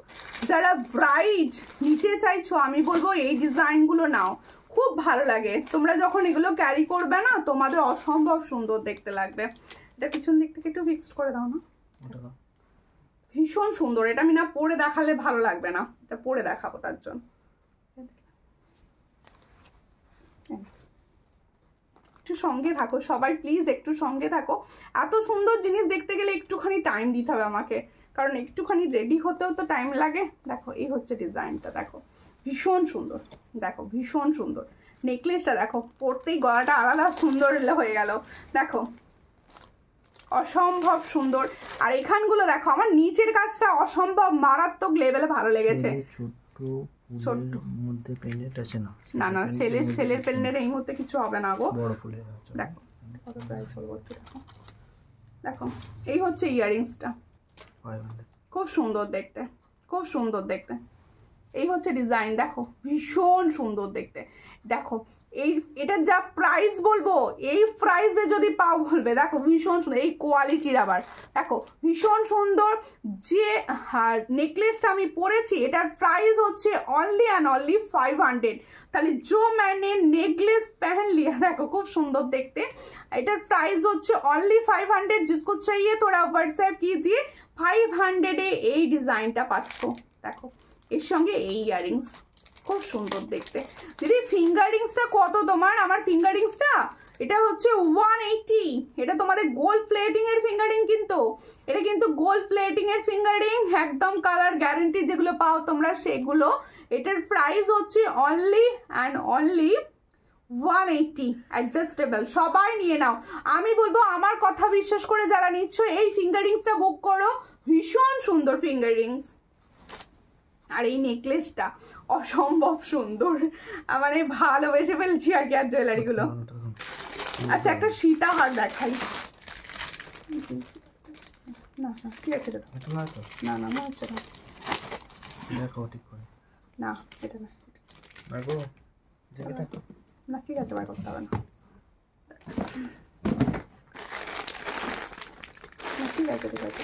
যারা ব্রাইড নিতে চাইছো আমি বলবো এই ডিজাইনগুলো নাও, খুব ভালো লাগে। তোমরা যখন এগুলো ক্যারি করবে না, তোমাদের অসম্ভব সুন্দর দেখতে লাগবে। এটা পিছন দিক থেকে একটু ফিক্সড করে দাও না, ভীষণ সুন্দর। এটা আমি না পরে দেখালে ভালো লাগবে না, এটা পরে দেখাবো তার জন্য। একটু সঙ্গে থাকো সবাই প্লিজ, একটু সঙ্গে থাকো। এত সুন্দর জিনিস দেখতে গেলে একটুখানি টাইম দিতে হবে আমাকে, কারণ একটুখানি রেডি হতেও তো টাইম লাগে। দেখো এই হচ্ছে ডিজাইনটা, দেখো ভীষণ সুন্দর, দেখো ভীষণ সুন্দর নেকলেসটা। দেখো পরতেই গলাটা আলাদা সুন্দর হয়ে গেল, দেখো অসম্ভব সুন্দর। আর এখানগুলো দেখো, আমার নিচের কাজটা অসম্ভব মারাত্মক লেভেলে ভালো লেগেছে। ছোট মধ্যে পেনেট আছে না, না না ছেলের পেনের এই মুহূর্তে কিছু হবে না গো, বড় ফুলের আছে। দেখো কত প্রাইস বলবো, দেখো এই হচ্ছে ইয়ারিংসটা, খুব সুন্দর দেখতে, খুব সুন্দর দেখতে। এই হচ্ছে ডিজাইন, দেখো ভীষণ সুন্দর দেখতে। দেখো এটার যা প্রাইস বলবো, এই প্রাইসে যদি পাও বলবে। দেখো ভীষণ সুন্দর, এই কোয়ালিটির আবার দেখো ভীষণ সুন্দর। যে নেকলেসটা আমি পরেছি এটার প্রাইস হচ্ছে অনলি অ্যান্ড অনলি 500। তাহলে जो मैंने नेकलेस पहन लिया, देखो खूब सुंदर देखते, एटार प्राइस होच्छे ओनली 500। जिसको चाहिए थोड़ा व्हाट्सएप कीजिए। 500 ए এই ডিজাইনটা পাচ্ছো। দেখো এর সঙ্গে এই ইয়ারিংস খুব সুন্দর দেখতে। দিদি ফিঙ্গারিংসটা কত তোমার? আমার ফিঙ্গারিংসটা এটা হচ্ছে 180। এটা তোমাদের গোল্ড প্লেটিং এর ফিঙ্গারিং, কিন্তু এটা কিন্তু গোল্ড প্লেটিং এর ফিঙ্গারিং, একদম কালার গ্যারান্টি যেগুলো পাও তোমরা সেগুলো। এটার প্রাইস হচ্ছে অনলি অ্যান্ড অনলি 180 অ্যাডজাস্টেবল। সবাই নিয়ে নাও, আমি বলবো আমার কথা বিশ্বাস করে যারা নিচ্ছ এই ফিঙ্গারিংসটা বুক করো, ভীষণ সুন্দর ফিঙ্গারিংস। আর এই নেকলেসটা অসম্ভব সুন্দর, মানে ভালোবেসে ফেলছি আর কি আর জুয়েলারিগুলো। আচ্ছা একটা সীতাহার দেখাই। না না ঠিক আছে, না না মনে হচ্ছে না, দেখো ঠিক করে না এটা না, না ঠিক আছে বার করতে হবে না, ঠিক আছে ঠিক আছে।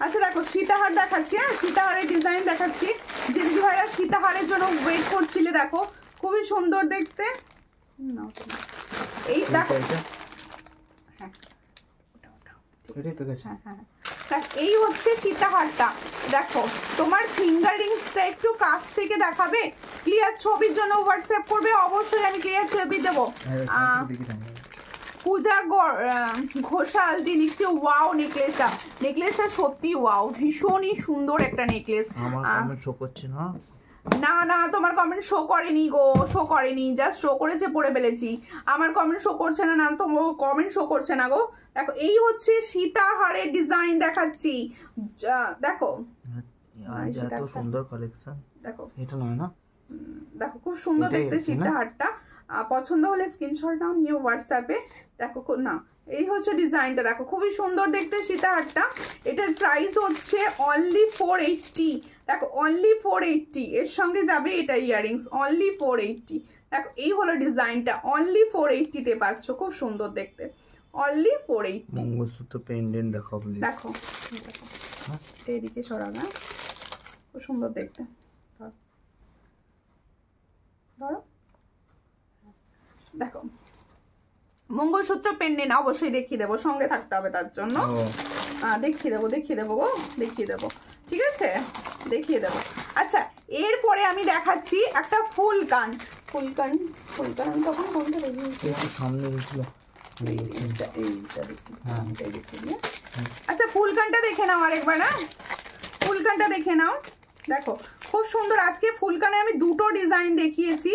আচ্ছা দেখো সীতাহার দেখাচ্ছি, হ্যাঁ সীতাহারের ডিজাইন দেখাচ্ছি। দিদি ভাইরা সীতাহারের জন্য ওয়েট করছিলে, দেখো খুবই সুন্দর দেখতে। এই দেখো হ্যাঁ এই হচ্ছে সীতাহারটা। দেখো তোমার ফিঙ্গারিংসটা একটু কাছ থেকে দেখাবে, ক্লিয়ার ছবির জন্য হোয়াটসঅ্যাপ করবে, অবশ্যই আমি ক্লিয়ার ছবি দেবো। পূজা ঘোষাল দি লিখছে ওয়াও নেকলেসটা, নেকলেসটা সত্যি ওয়াও, ভীষণই সুন্দর একটা নেকলেস। আমার কমেন্ট শো করছে না, না না তোমার কমেন্ট শো করেনি গো, শো করেনি, জাস্ট শো করেছে পড়ে ফেলেছি। আমার কমেন্ট শো করছে না, না তোমার কমেন্ট শো করছে না গো। দেখো এই হচ্ছে সীতাহারের ডিজাইন দেখাচ্ছি, দেখো এত সুন্দর কালেকশন। দেখো এটা নয় না, দেখো খুব সুন্দর দেখতে সীতাহারটা। পছন্দ হলে স্ক্রিনশট নাও, নিয়ে হোয়াটসঅ্যাপে। দেখো না এই হচ্ছে ডিজাইনটা, দেখো খুবই সুন্দর দেখতে সীতাহারটা। এটার প্রাইস হচ্ছে অনলি 480। দেখো অনলি 480, এর সঙ্গে যাবে এটা ইয়ারিংস, অনলি 480। দেখো এই হলো ডিজাইনটা, অনলি 480 তে পাচ্ছ, খুব সুন্দর দেখতে, অনলি 480। মঙ্গলসূত্র পেন্ডেন্ট দেখো প্লিজ, দেখো দেখো এদিকে সরানো, খুব সুন্দর দেখতে। ধরো দেখো মঙ্গলসূত্র পেন্ডেন্ট অবশ্যই দেখিয়ে দেবো, সঙ্গে থাকতে হবে তার জন্য। দেখিয়ে দেবো গো, দেখিয়ে দেবো, ঠিক আছে দেখিয়ে দেবো। আচ্ছা এরপরে আমি দেখাচ্ছি একটা ফুলকান। ফুলকান আমি তখন কোনটা দেখিয়েছি? সামনে আচ্ছা ফুলকানটা দেখে নাও আরেকবার, না ফুলকানটা দেখে নাও। দেখো খুব সুন্দর, আজকে ফুলকানে আমি দুটো ডিজাইন দেখিয়েছি,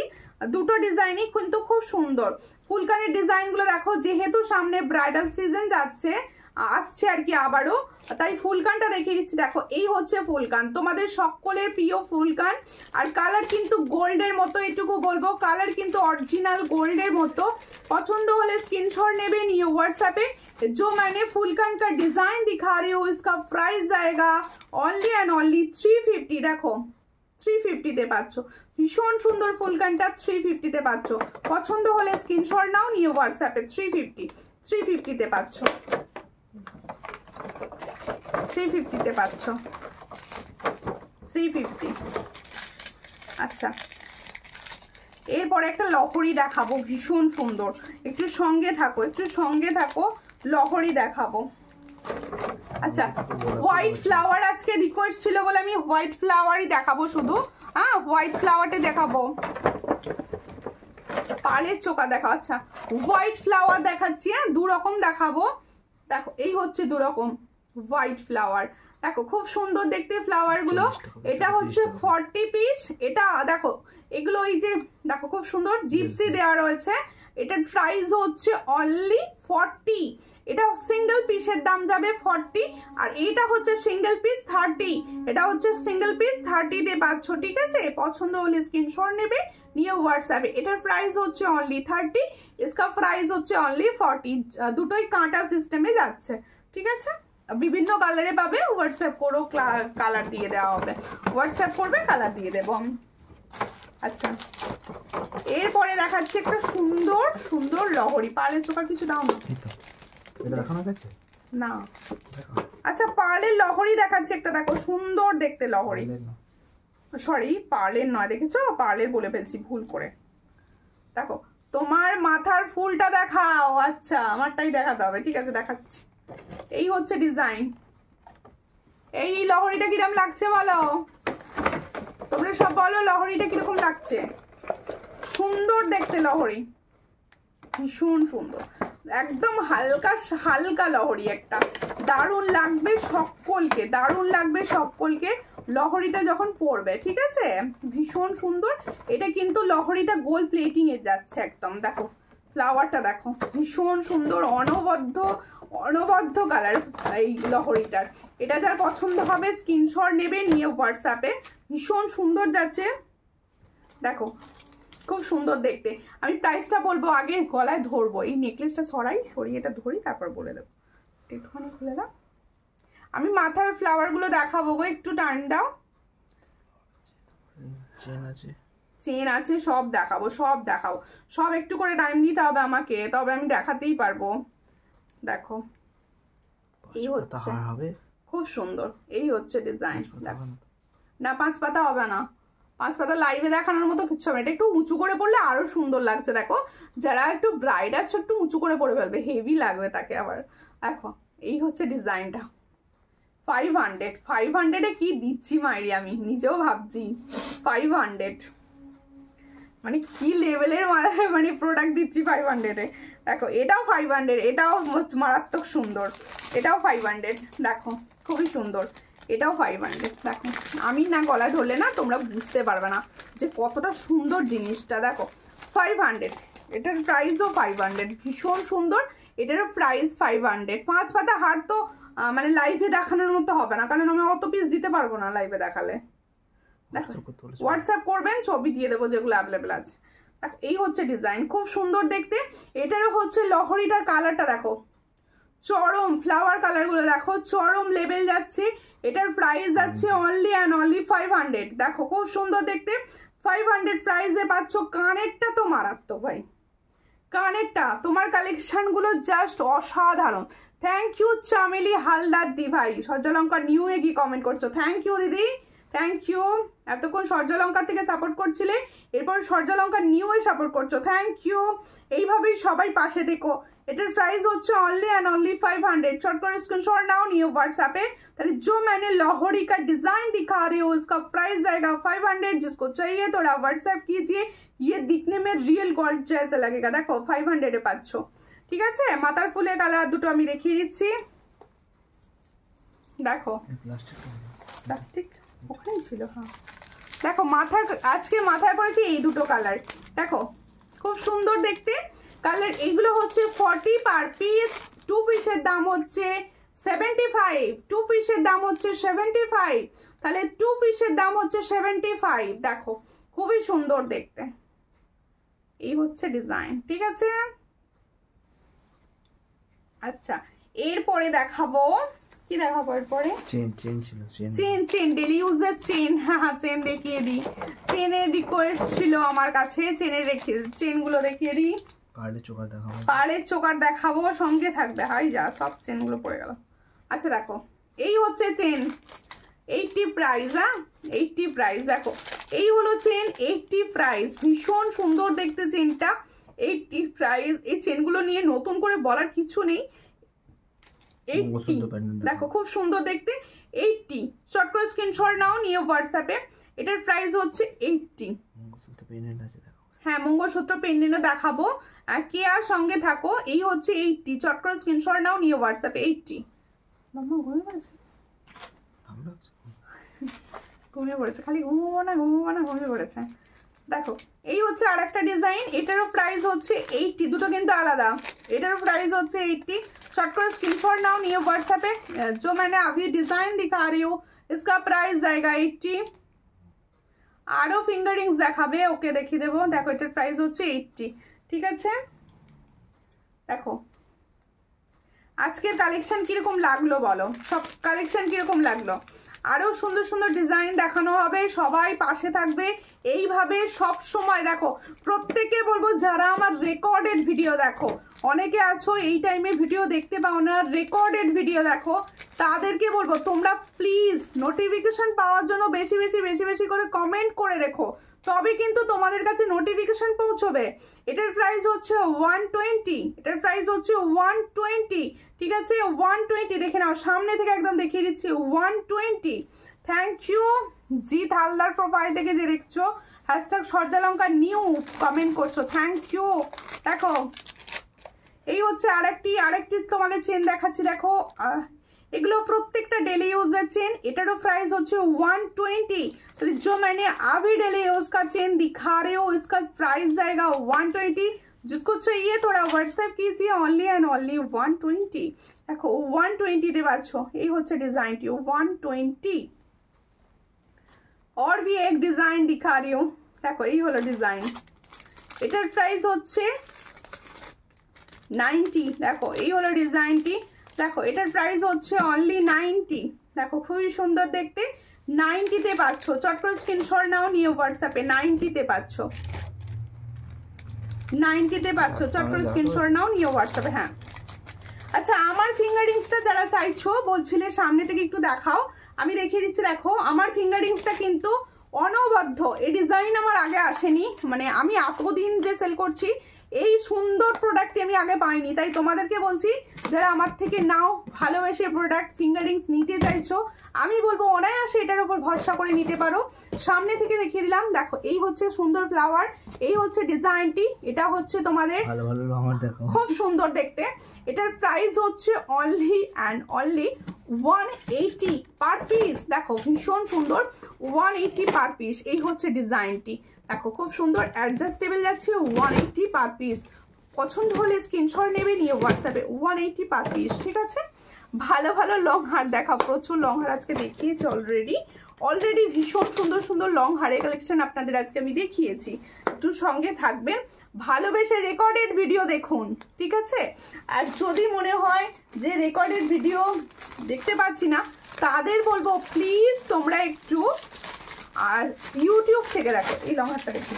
দুটো ডিজাইনই কিন্তু খুব সুন্দর। ফুলকানের ডিজাইনগুলো দেখো, যেহেতু সামনে ব্রাইডাল সিজন যাচ্ছে আসছে আর কি আবারও, তাই ফুলকানটা দেখিয়ে দিচ্ছি। দেখো এই হচ্ছে ফুলকান, তোমাদের সকলের প্রিয় ফুলকান। আর কালার কিন্তু গোল্ডের মতো, এটুকু বলবো কালার কিন্তু অরিজিনাল গোল্ডের মতো। পছন্দ হলে স্ক্রিনশট নেবে, নিয়ে व्हाट्सएप जो मैंने फुलकान का डिजाइन दिखा रही हूँ इसका प्राइस जाएगा ओनली एंड ओनली 350। देखो 350 তে পাচ্ছ, ভীষণ সুন্দর ফুলকানটা 350 তে পাচ্ছ। পছন্দ হলে স্ক্রিনশট নাও, নিয়ে হোয়াটসঅ্যাপে 350 তে পাচ্ছ, 350 তে পাচ্ছ, 350। আচ্ছা এরপরে একটা লহরি দেখাবো, ভীষণ সুন্দর, একটু সঙ্গে থাকো, একটু সঙ্গে থাকো, লহরি দেখাবো। আচ্ছা হোয়াইট ফ্লাওয়ার আজকে রিকোয়েস্ট ছিল বলে আমি হোয়াইট ফ্লাওয়ারই দেখাবো শুধু, হ্যাঁ হোয়াইট ফ্লাওয়ারটা দেখাবো। পালের চোকা দেখাও, আচ্ছা হোয়াইট ফ্লাওয়ার দেখাচ্ছি, হ্যাঁ দু রকম দেখাবো। দেখো এই হচ্ছে দু রকম হোয়াইট ফ্লাওয়ার, দেখো খুব সুন্দর দেখতে ফ্লাওয়ার গুলো। এটা হচ্ছে 40 পিস, এটা দেখো এগুলো এই যে দেখো খুব সুন্দর জিপসি দেওয়া রয়েছে। এটার প্রাইস হচ্ছে অনলি 40। এটা সিঙ্গেল পিসের দাম যাবে 40, আর এটা হচ্ছে সিঙ্গেল পিস 30। এটা হচ্ছে সিঙ্গেল পিস 30 দিয়ে পাচ্ছ, ঠিক আছে। পছন্দ হলে স্ক্রিনশট নেবে, নিয়ে হোয়াটসঅ্যাপে। এটার প্রাইস হচ্ছে অনলি 30, इसका প্রাইস হচ্ছে অনলি 40। দুটোই কাঁটা সিস্টেমে যাচ্ছে, ঠিক আছে। বিভিন্ন কালারে পাবে, হোয়াটসঅ্যাপ করো, কালার দিয়ে দেওয়া হবে, হোয়াটসঅ্যাপ করবে কালার দিয়ে দেবো আমি। আচ্ছা, এরপরে দেখাচ্ছি একটা সুন্দর সুন্দর লহরি। পার্লের চোকার কিছু দাও না, এটা দেখানো গেছে না। আচ্ছা, পার্লের লহরি দেখাচ্ছি একটা, দেখো সুন্দর দেখতে লহরি, সরি পার্লের নয়, দেখেছো পার্লের বলে ফেলছি ভুল করে। দেখো তোমার মাথার ফুলটা দেখাও। আচ্ছা, আমারটাই দেখাতে হবে, ঠিক আছে দেখাচ্ছি। এই হচ্ছে ডিজাইন। এই লহরিটা কিরকম লাগছে বলো, তোমরা সব বলো লহরিটা কিরকম লাগছে। সুন্দর দেখতে লহরি, ভীষণ সুন্দর, একদম হালকা হালকা লহরি একটা, দারুণ লাগবে সকলকে, দারুণ লাগবে সকলকে লহরিটা যখন পরবে, ঠিক আছে। ভীষণ সুন্দর। এটা কিন্তু লহরিটা গোল্ড প্লেটিং এ যাচ্ছে একদম। দেখো ফ্লাওয়ারটা দেখো, ভীষণ সুন্দর, অনবদ্য অনবদ্য কালার এই লহরিটার। এটা যার পছন্দ হবে স্ক্রিনশট নেবে, নিয়ে হোয়াটসঅ্যাপে। ভীষণ সুন্দর যাচ্ছে, দেখো খুব সুন্দর দেখতে। আমি প্রাইসটা বলবো, আগে গলায় ধরবো, এই নেকলেসটা সরিয়ে এটা ধরি, তারপর বলে দেবো। একটুখানি খুলে দাও, আমি মাথার ফ্লাওয়ার গুলো দেখাবো গো, একটু টাইম দাও। চেন আছে, সব দেখাবো, সব দেখাবো, সব একটু করে টাইম দিতে হবে আমাকে, তবে আমি দেখাতেই পারবো। দেখো এই হচ্ছে, খুব সুন্দর, এই হচ্ছে ডিজাইন। না 5 পাতা হবে না, 5 পাতা লাইভে দেখানোর মতো কিছু হবে। এটা একটু উঁচু করে পড়লে আরো সুন্দর লাগছে। দেখো যারা একটু ব্রাইড আছে একটু উঁচু করে পরে ফেলবে, হেভি লাগবে তাকে আবার। দেখো এই হচ্ছে ডিজাইনটা। 500 কি দিচ্ছি মাইরি, আমি নিজেও ভাবছি 500 মানে কি লেভেলের মানে প্রোডাক্ট দিচ্ছি 500-এ। দেখো এটাও 500, এটাও মারাত্মক সুন্দর, এটাও 500। দেখো খুবই সুন্দর, এটাও 500। দেখো আমি না গলা ধরলে না তোমরা বুঝতে পারবে না যে কতটা সুন্দর জিনিসটা। দেখো 500, এটার প্রাইসও 500, ভীষণ সুন্দর। এটারও প্রাইস 500। 5 পাতা হার তো মানে লাইভে দেখানোর মতো হবে না, কারণ আমি অত পিস দিতে পারবো না লাইভে দেখালে। দেখো হোয়াটসঅ্যাপ করবেন, ছবি দিয়ে দেবো যেগুলো অ্যাভেলেবেল আছে। দেখো এই হচ্ছে ডিজাইন, খুব সুন্দর দেখতে। এটারও হচ্ছে লহরিটার কালারটা দেখো, চরম ফ্লাওয়ার কালার গুলো দেখো, চরম লেভেল যাচ্ছে। এটার প্রাইস যাচ্ছে অনলি অ্যান্ড অনলি 500। দেখো খুব সুন্দর দেখতে, 500 প্রাইসে পাচ্ছ। কানেরটা তো মারাত্মক ভাই, কানেরটা তোমার কালেকশন গুলো জাস্ট অসাধারণ। থ্যাংক ইউ চামেলি হালদার দি ভাই, সূর্যলঙ্কা নিউ এ কি কমেন্ট করছো, থ্যাংক ইউ দিদি, থ্যাংক ইউ। এতক্ষণ সূর্যলঙ্কা থেকে সাপোর্ট করছিলে, এরপর সূর্যলঙ্কা নিউ এ সাপোর্ট করছো, থ্যাংক ইউ। এইভাবেই সবাই পাশে দেখো। এটার প্রাইস হচ্ছে অनली एंड ऑनली 500। शॉर्ट कर स्क्रीनशॉट नाउ, नियो व्हाट्सएप पे। ताले जो मैंने लाहौरी का डिजाइन दिखा रही हूँ उसका प्राइस जाएगा 500। जिसको चाहिए थोड़ा व्हाट्सएप कीजिए, ये दिखने में रियल गोल्ड जैसा लगेगा। देखो 500 पाচ্ছো, ঠিক আছে। মাথার ফুলের কালার দুটো আমি দেখিয়ে দিচ্ছি। দেখো প্লাস্টিক ওখানেই ছিল, হ্যাঁ দেখো মাথার, আজকে মাথায় পড়েছে এই দুটো কালার। দেখো খুব সুন্দর দেখতে কালার। এইগুলো হচ্ছে 40 পার পিস। 2 পিসের দাম হচ্ছে 75, 2 পিসের দাম হচ্ছে 75। তাহলে 2 পিসের দাম হচ্ছে 75। দেখো খুবই সুন্দর দেখতে, এই হচ্ছে ডিজাইন, ঠিক আছে। আচ্ছা এরপরে দেখাবো, কি দেখাবো এরপরে? চেন ছিল, চেন ডেলি ইউজের চেন। হ্যাঁ চেন দেখিয়ে দিই, চেনের রিকোয়েস্ট ছিল আমার কাছে, চেনগুলো দেখিয়ে দিই। পার্লের চোকার দেখাবো, সঙ্গে থাকবে। হাই যা, সব চেনগুলো পড়ে গেল। আচ্ছা দেখো এই হচ্ছে চেন, 80 প্রাইস। হ্যাঁ 80 প্রাইস। দেখো এই হলো চেন, 80 প্রাইস। ভীষণ সুন্দর দেখতে চেনটা, 80 প্রাইস। এই চেনগুলো নিয়ে নতুন করে বলার কিছু নেই। 80 দেখো খুব সুন্দর দেখতে, 80। শর্ট করে স্ক্রিনশট নাও, নিয়ে হোয়াটসঅ্যাপে। এটার প্রাইস হচ্ছে 80। হ্যাঁ মঙ্গলসূত্র পেন্ডেন্টও দেখাবো, কে আর সঙ্গে থাকো। এই হচ্ছে 80। শর্ট করে স্ক্রিনশট নাও, নিয়ে হোয়াটসঅ্যাপে। 80। মাম্মা ঘুমিয়ে পড়েছে, ঘুমিয়ে পড়েছে, খালি ঘুমোবো না ঘুমিয়ে পড়েছে। দেখো এই হচ্ছে আর একটা ডিজাইন, এটারও প্রাইস হচ্ছে 80। দুটো কিন্তু আলাদা। এটারও প্রাইস হচ্ছে 80। शॉर्ट करो स्क्रीनशॉट नाउ, नियो व्हाट्सएप पे। जो मैंने अभी डिजाइन दिखा रही हूँ इसका प्राइस जाएगा 80। आरो फिंगर रिंग्स देखाबे, ओके देखिए देबो। देखो एटार प्राइस होच्छे 80, ठीक আছে। देखो আজকের কালেকশন কিরকম লাগলো বলো, সব কালেকশন কিরকম লাগলো? আরো সুন্দর সুন্দর ডিজাইন দেখানো হবে, সবাই পাশে থাকবে এইভাবে সব সময়। দেখো প্রত্যেকে বলবো যারা আমার রেকর্ডেড ভিডিও দেখো, অনেকে আছো এই টাইমে ভিডিও দেখতে পাও না, রেকর্ডেড ভিডিও দেখো, তাদেরকে বলবো তোমরা প্লিজ নোটিফিকেশন পাওয়ার জন্য বেশি বেশি বেশি বেশি করে কমেন্ট করে রেখো, তবে কিন্তু তোমাদের কাছে নোটিফিকেশন পৌঁছবে। এটার প্রাইস হচ্ছে 120, এটার প্রাইস হচ্ছে 120, ঠিক আছে 120। দেখে নাও সামনে থেকে একদম দেখিয়ে দিচ্ছি 120। Thank you Jeet Haldar profile থেকে যে দেখছো, হ্যাশট্যাগ সূর্যালঙ্কার নিউ কমেন্ট করছো, থ্যাংক ইউ। দেখো এই হচ্ছে আরেকটি তোমাদের চেন দেখাচ্ছি। দেখো এগুলো প্রত্যেকটা डेली यूजर चेन, এটারও प्राइस হচ্ছে 120। तो जो मैंने अभी डेली यूज का चेन दिखा रहे हो इसका प्राइस जाएगा 120। जिसको चाहिए थोड़ा व्हाट्सएप कीजिए, ओनली एंड ओनली 120। देखो 120 दे पाচ্ছো, এই হচ্ছে ডিজাইনটি 120। और भी एक डिजाइन दिखा रही हूँ, देखो এই হলো ডিজাইন, এটার প্রাইস হচ্ছে 90। দেখো এই হলো ডিজাইনটি, দেখো এটার প্রাইস হচ্ছে অনলি 90। দেখো খুবই সুন্দর দেখতে, 90 তে পাচ্ছ। চট করে স্ক্রিনশট নাও, নিয়ে হোয়াটসঅ্যাপে 90 তে পাচ্ছ, 90 তে পাচ্ছ, চট করে স্ক্রিনশট নাও, নিয়ে হোয়াটসঅ্যাপে। হ্যাঁ আচ্ছা, আমার ফিঙ্গারিংসটা যারা চাইছো বলছিলে সামনে থেকে একটু দেখাও, আমি দেখিয়ে দিচ্ছি। দেখো আমার ফিঙ্গারিংসটা কিন্তু অনবদ্য, এই ডিজাইন আমার আগে আসেনি, মানে আমি এতদিন যে সেল করছি এই সুন্দর প্রোডাক্টটি আমি আগে পাইনি, তাই তোমাদেরকে বলছি যারা আমার থেকে নাও ভালোবেসে প্রোডাক্ট ফিঙ্গারিংস নিতে চাইছো, আমি বলবো অনায়াসে এটার উপর ভরসা করে নিতে পারো। সামনে থেকে দেখিয়ে দিলাম, দেখো এই হচ্ছে সুন্দর ফ্লাওয়ার, এই হচ্ছে ডিজাইনটি, এটা হচ্ছে তোমাদের খুব সুন্দর দেখতে। এটার প্রাইস হচ্ছে only and only 180 per piece. দেখো ভীষণ সুন্দর, 180 পার পিস। এই হচ্ছে ডিজাইনটি, দেখো খুব সুন্দর অ্যাডজাস্টেবল যাচ্ছে, 180 পার পিস। পছন্দ হলে স্ক্রিনশট নেবে, নিয়ে হোয়াটসঅ্যাপে 180 পার পিস, ঠিক আছে। ভালো ভালো লং হার দেখাও, প্রচুর লং হার আজকে দেখিয়েছি অলরেডি ভীষণ সুন্দর সুন্দর লং হারের কালেকশন আপনাদের আজকে আমি দেখিয়েছি। একটু সঙ্গে থাকবেন, ভালোবেসে রেকর্ডেড ভিডিও দেখুন, ঠিক আছে। আর যদি মনে হয় যে রেকর্ডেড ভিডিও দেখতে পাচ্ছি না, তাদের বলবো প্লিজ তোমরা একটু আর ইউটিউব থেকে দেখো, এই লং হারটা দেখুন,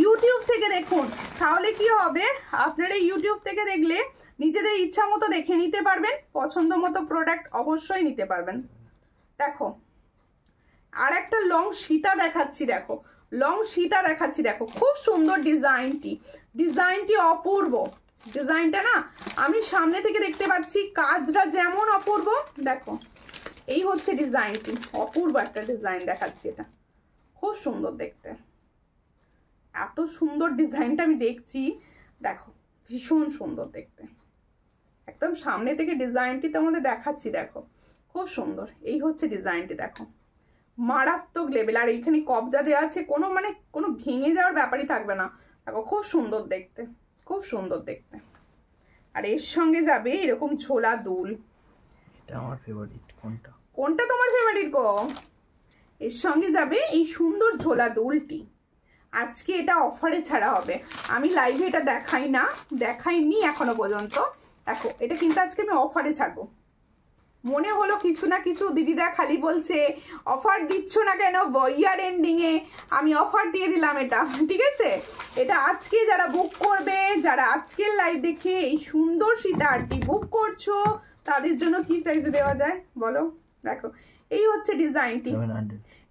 ইউটিউব থেকে দেখুন, তাহলে কি হবে আপনারা ইউটিউব থেকে দেখলে নিজেদের ইচ্ছা মতো দেখে নিতে পারবেন, পছন্দ মতো প্রোডাক্ট অবশ্যই নিতে পারবেন। দেখো আর একটা লং সীতা দেখাচ্ছি, দেখো লং সীতা দেখাচ্ছি, দেখো খুব সুন্দর ডিজাইনটি অপূর্ব। ডিজাইনটা না আমি সামনে থেকে দেখতে পাচ্ছি, কাজটা যেমন অপূর্ব, দেখো এই হচ্ছে ডিজাইনটি, অপূর্ব একটা ডিজাইন দেখাচ্ছি, এটা খুব সুন্দর দেখতে। এত সুন্দর ডিজাইনটা আমি দেখছি, দেখো ভীষণ সুন্দর দেখতে, একদম সামনে থেকে ডিজাইনটি তোমাদের দেখাচ্ছি, দেখো খুব সুন্দর। এই হচ্ছে ডিজাইনটি, দেখো মারাত্মক লেভেল, আর এইখানে কবজা দেওয়া আছে, কোনো ভেঙে যাওয়ার ব্যাপারই থাকবে না। দেখো খুব সুন্দর দেখতে, খুব সুন্দর দেখতে। আর এর সঙ্গে যাবে এরকম ঝোলা দুল, এটা আমার ফেভারিট। কোনটা তোমার ফেভারিট গো? এর সঙ্গে যাবে এই সুন্দর ঝোলা দুলটি। আজকে এটা অফারে ছাড়া হবে, আমি লাইভে এটা দেখাইনি এখনো পর্যন্ত। দেখো এটা কিন্তু আজকে আমি অফারে ছাড়বো। মনে হলো কিছু না কিছু দিদিদা খালি বলছে অফার দিচ্ছ না কেন, ইয়ার এন্ডিং এ আমি অফার দিয়ে দিলাম এটা, ঠিক আছে। এটা আজকে যারা বুক করবে, যারা আজকের লাইভ দেখে এই সুন্দর সীতাহারটি বুক করছো, তাদের জন্য কি প্রাইসে দেওয়া যায় বলো? দেখো এই হচ্ছে ডিজাইনটি,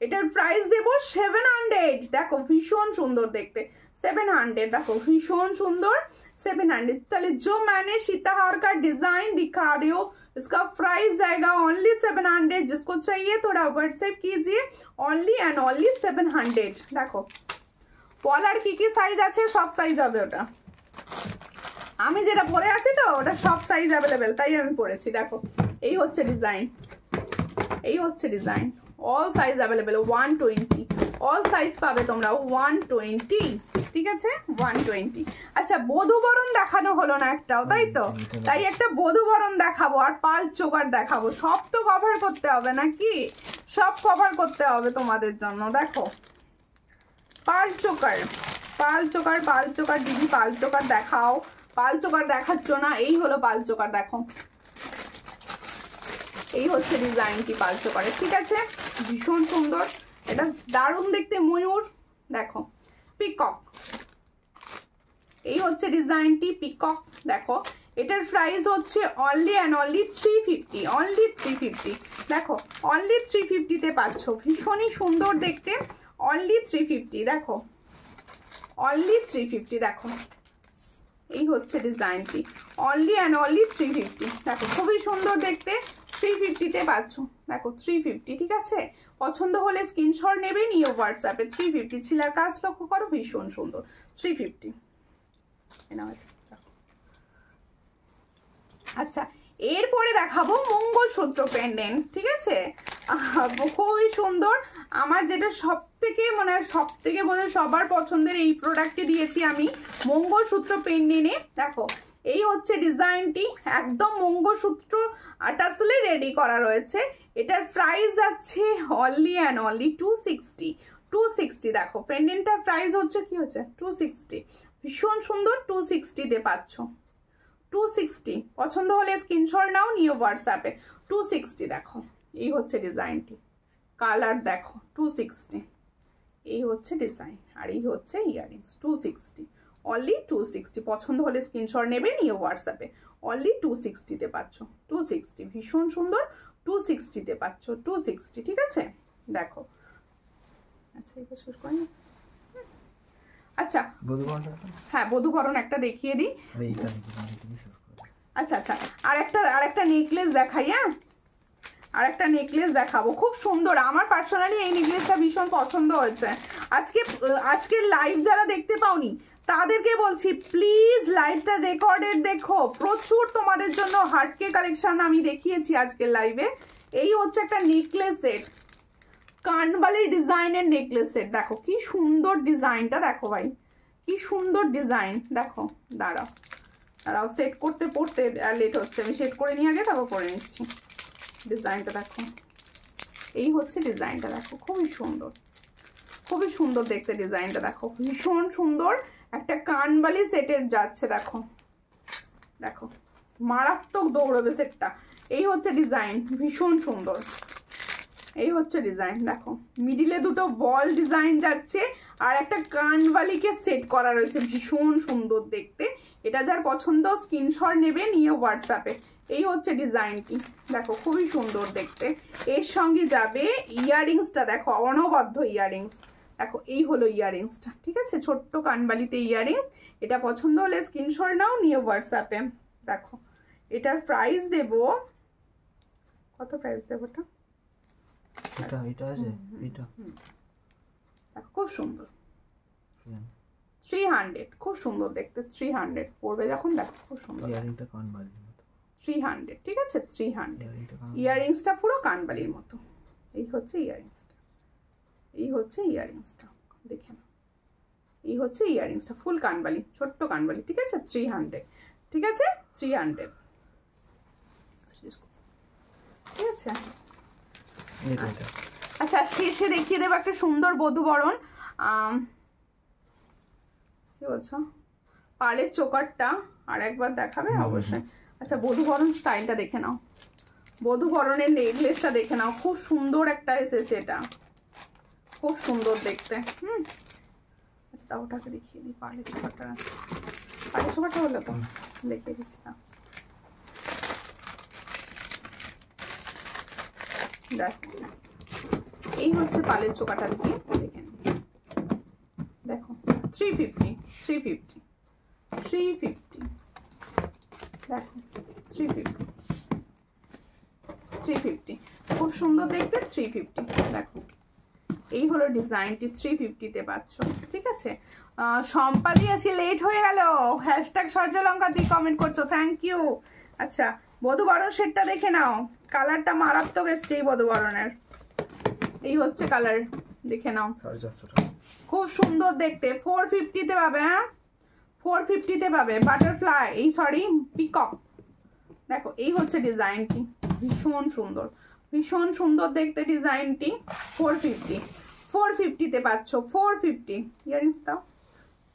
এটার প্রাইস দেবো 700। দেখো ভীষণ সুন্দর দেখতে, 700। देखो भीषण सुंदर 700। चलिए जो मैंने सीताहार का डिजाइन दिखा रही हो इसका प्राइस जाएगा ओनली 700। जिसको चाहिए थोड़ा व्हाट्सएप कीजिए, ओनली एंड ओनली 700। देखो পলার কি কি সাইজ আছে, সব সাইজ হবে। ওটা আমি যেটা পরে আছি তো ওটা সব সাইজ অ্যাভেলেবেল, তাই আমি পরেছি। দেখো এই হচ্ছে ডিজাইন, এই হচ্ছে design, all size available. 120 all size পাবে তোমরা 120, ঠিক আছে 120। আচ্ছা বধূবরণ দেখানো হলো না একটাও, তাই তো, তাই একটা বধূবরণ দেখাবো আর পাল চোকার দেখাবো। সব তো কভার করতে হবে নাকি, সব কভার করতে হবে তোমাদের জন্য। দেখো পাল চোকার, পাল চোকার, পাল চোকার দিদি, পাল চোকার দেখাও, পাল চোকার দেখাচ্ছ না, এই হলো পাল চোকার, দেখো এই হচ্ছে ডিজাইনটি পাল চোকারের, ঠিক আছে, ভীষণ সুন্দর, এটা দারুণ দেখতে, ময়ূর, দেখো পিকক, এই হচ্ছে ডিজাইনটি পিকক, দেখো এটার প্রাইস হচ্ছে অনলি অ্যান্ড অনলি 350, অনলি 350, দেখো অনলি 350-তে পাচ্ছ, ভীষণই সুন্দর দেখতে, অনলি 350, দেখো অনলি 350, দেখো এই হচ্ছে ডিজাইনটি, অনলি অ্যান্ড অনলি 350, দেখো খুবই সুন্দর দেখতে, 350-তে পাচ্ছ, দেখো 350, ঠিক আছে, পছন্দ হলে স্ক্রিনশট নেবে, নিয়ে হোয়াটসঅ্যাপে 350, ছিলার কাজ লক্ষ্য করো, ভীষণ সুন্দর, 350। আচ্ছা এরপরে দেখাবো মঙ্গলসূত্র পেন্ডেন্ট, ঠিক আছে, খুবই সুন্দর, আমার যেটা সব থেকে মানে সবার পছন্দের এই প্রোডাক্টটি দিয়েছি আমি, মঙ্গলসূত্র পেন্ডেন্টে, দেখো এই হচ্ছে ডিজাইনটি, একদম মঙ্গলসূত্র টাসলে রেডি করা রয়েছে, এটার প্রাইস আছে অনলি অ্যান্ড অনলি 260, দেখো পেন্ডেন্টটার প্রাইস হচ্ছে কি হচ্ছে 260, ভীষণ সুন্দর, 260-তে পাচ্ছ, 260, পছন্দ হলে স্ক্রিনশট নাও, নিয়ে হোয়াটসঅ্যাপে 260, দেখো এই হচ্ছে ডিজাইনটি, কালার দেখো 260, এই হচ্ছে ডিজাইন, আর এই হচ্ছে ইয়াররিংস, 260, অনলি 260, পছন্দ হলে স্ক্রিনশট নেবে, নিয়ে হোয়াটসঅ্যাপে, অনলি 260-তে পাচ্ছ, 260, ভীষণ সুন্দর, 260-তে পাচ্ছ, 260, ঠিক আছে, দেখো আচ্ছা এটা শেষ করি, আচ্ছা হ্যাঁ বধূবরণ একটা দেখিয়ে দিই, আচ্ছা আচ্ছা আর একটা নেকলেস দেখাই, হ্যাঁ আর একটা নেকলেস দেখাবো, খুব সুন্দর, আমার পার্সোনালি এই নেকলেসটা ভীষণ পছন্দ হয়েছে, আজকে লাইভ যারা দেখতে পাওনি তাদেরকে বলছি প্লিজ লাইভটা রেকর্ডেড দেখো, প্রচুর তোমাদের জন্য হার্টকে কালেকশন আমি দেখিয়েছি আজকের লাইভে, এই হচ্ছে একটা নেকলেস সেট, কানবালি ডিজাইনের নেকলেস সেট, দেখো কি সুন্দর ডিজাইনটা, দেখো ভাই কি সুন্দর ডিজাইন, দেখো দাঁড়াও সেট করতে পড়তে লেট হচ্ছে, আমি সেট করে নিয়ে আগে তারপর করে নিচ্ছি, ডিজাইনটা দেখো, এই হচ্ছে ডিজাইনটা, দেখো খুবই সুন্দর দেখতে ডিজাইনটা, দেখো ভীষণ সুন্দর, একটা কানবালি সেটের যাচ্ছে, দেখো মারাত্মক দৌড়বে সেটটা, এই হচ্ছে ডিজাইন, ভীষণ সুন্দর, এই হচ্ছে ডিজাইন, দেখো মিডিলে দুটো বল ডিজাইন যাচ্ছে, আর একটা কানবালিকে সেট করা রয়েছে, ভীষণ সুন্দর দেখতে, এটা যার পছন্দ স্ক্রিনশট নেবে, নিয়ে হোয়াটসঅ্যাপে, এই হচ্ছে ডিজাইনটি, দেখো খুবই সুন্দর দেখতে, এর সঙ্গে যাবে ইয়াররিংসটা, দেখো অনবদ্য ইয়াররিংস, দেখো এই হলো ইয়াররিংসটা, ঠিক আছে, ছোট্ট কানবালিতে ইয়াররিংস, এটা পছন্দ হলে স্ক্রিনশট নাও, নিয়ে হোয়াটসঅ্যাপে, দেখো এটার প্রাইস দেব, কত প্রাইস দেবো, এটা আছে, এটা খুব সুন্দর, 300, খুব সুন্দর দেখতে, 300 পড়বে যখন, দেখো খুব সুন্দর, 300, ঠিক আছে, 300, ইয়াররিংসটা পুরো কানবালির মতো, এই হচ্ছে ইয়াররিংসটা, দেখে নাও, এই হচ্ছে ইয়াররিংসটা, ফুল কানবালি, ছোট্ট কানবালি, ঠিক আছে, 300, ঠিক আছে, 300, ঠিক আছে, আচ্ছা শেষে দেখিয়ে দেবো একটা সুন্দর বধূবরণ, কি বলছো, পাড়ের চোকারটা আর একবার দেখাবে অবশ্যই, আচ্ছা বধূবরণ স্টাইলটা দেখে নাও, বধূবরণের নেকলেসটা দেখে নাও, খুব সুন্দর একটা এসেছে, এটা খুব সুন্দর দেখতে, আচ্ছা তা ওটাকে দেখিয়ে দিই, পাড়ের চোকারটা হলো তো, দেখে দিচ্ছি না, দেখো এই হচ্ছে পালের চোকাটা দিয়ে দেখে দেখো, 350, দেখো 350, খুব সুন্দর দেখতে, 350, দেখো এই হলো ডিজাইনটি, 350-তে পাচ্ছ, ঠিক আছে, সম্পাদি আছে লেট হয়ে গেল, হ্যাশট্যাগ সূর্যলঙ্কা দিয়ে কমেন্ট করছো, থ্যাংক ইউ, আচ্ছা বধূবরণ সেটটা দেখে নাও, কালারটা মারাত্মক এসছে এই বধূবরণের, এই হচ্ছে কালার, দেখে নাও, খুব সুন্দর দেখতে, 450-তে পাবে, হ্যাঁ 450-তে পাবে, বাটারফ্লাই, এই সরি পিকক, দেখো এই হচ্ছে ডিজাইনটি, ভীষণ সুন্দর দেখতে ডিজাইনটি, 450-তে পাচ্ছ, 450, ইয়াররিংস দাও,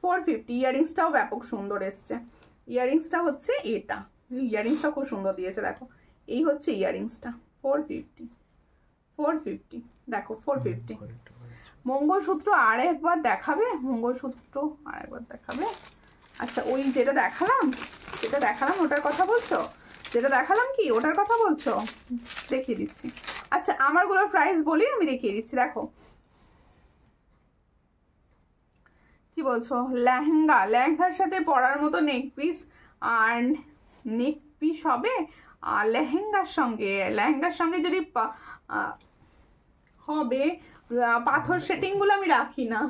450, ইয়াররিংসটাও ব্যাপক সুন্দর এসছে, ইয়াররিংসটা হচ্ছে এটা, ইয়াররিংসটা খুব সুন্দর দিয়েছে দেখো, এই হচ্ছে ইয়াররিংসটা 450 দেখো 450। মঙ্গলসূত্র আর একবার দেখাবে, মঙ্গলসূত্র আর একবার দেখাবে। আচ্ছা ওই যেটা দেখালাম ওটার কথা বলছো, যেটা দেখালাম কি ওটার কথা বলছো, দেখিয়ে দিচ্ছি। আচ্ছা আমারগুলোর প্রাইস বলি, আমি দেখিয়ে দিচ্ছি। দেখো কি বলছো, লেহেঙ্গার সাথে পরার মতো নেক পিস, আর নেক পিস হবে আর লেহেঙ্গার সঙ্গে যদি হবে, পাথর সেটিং গুলো আমি রাখি না,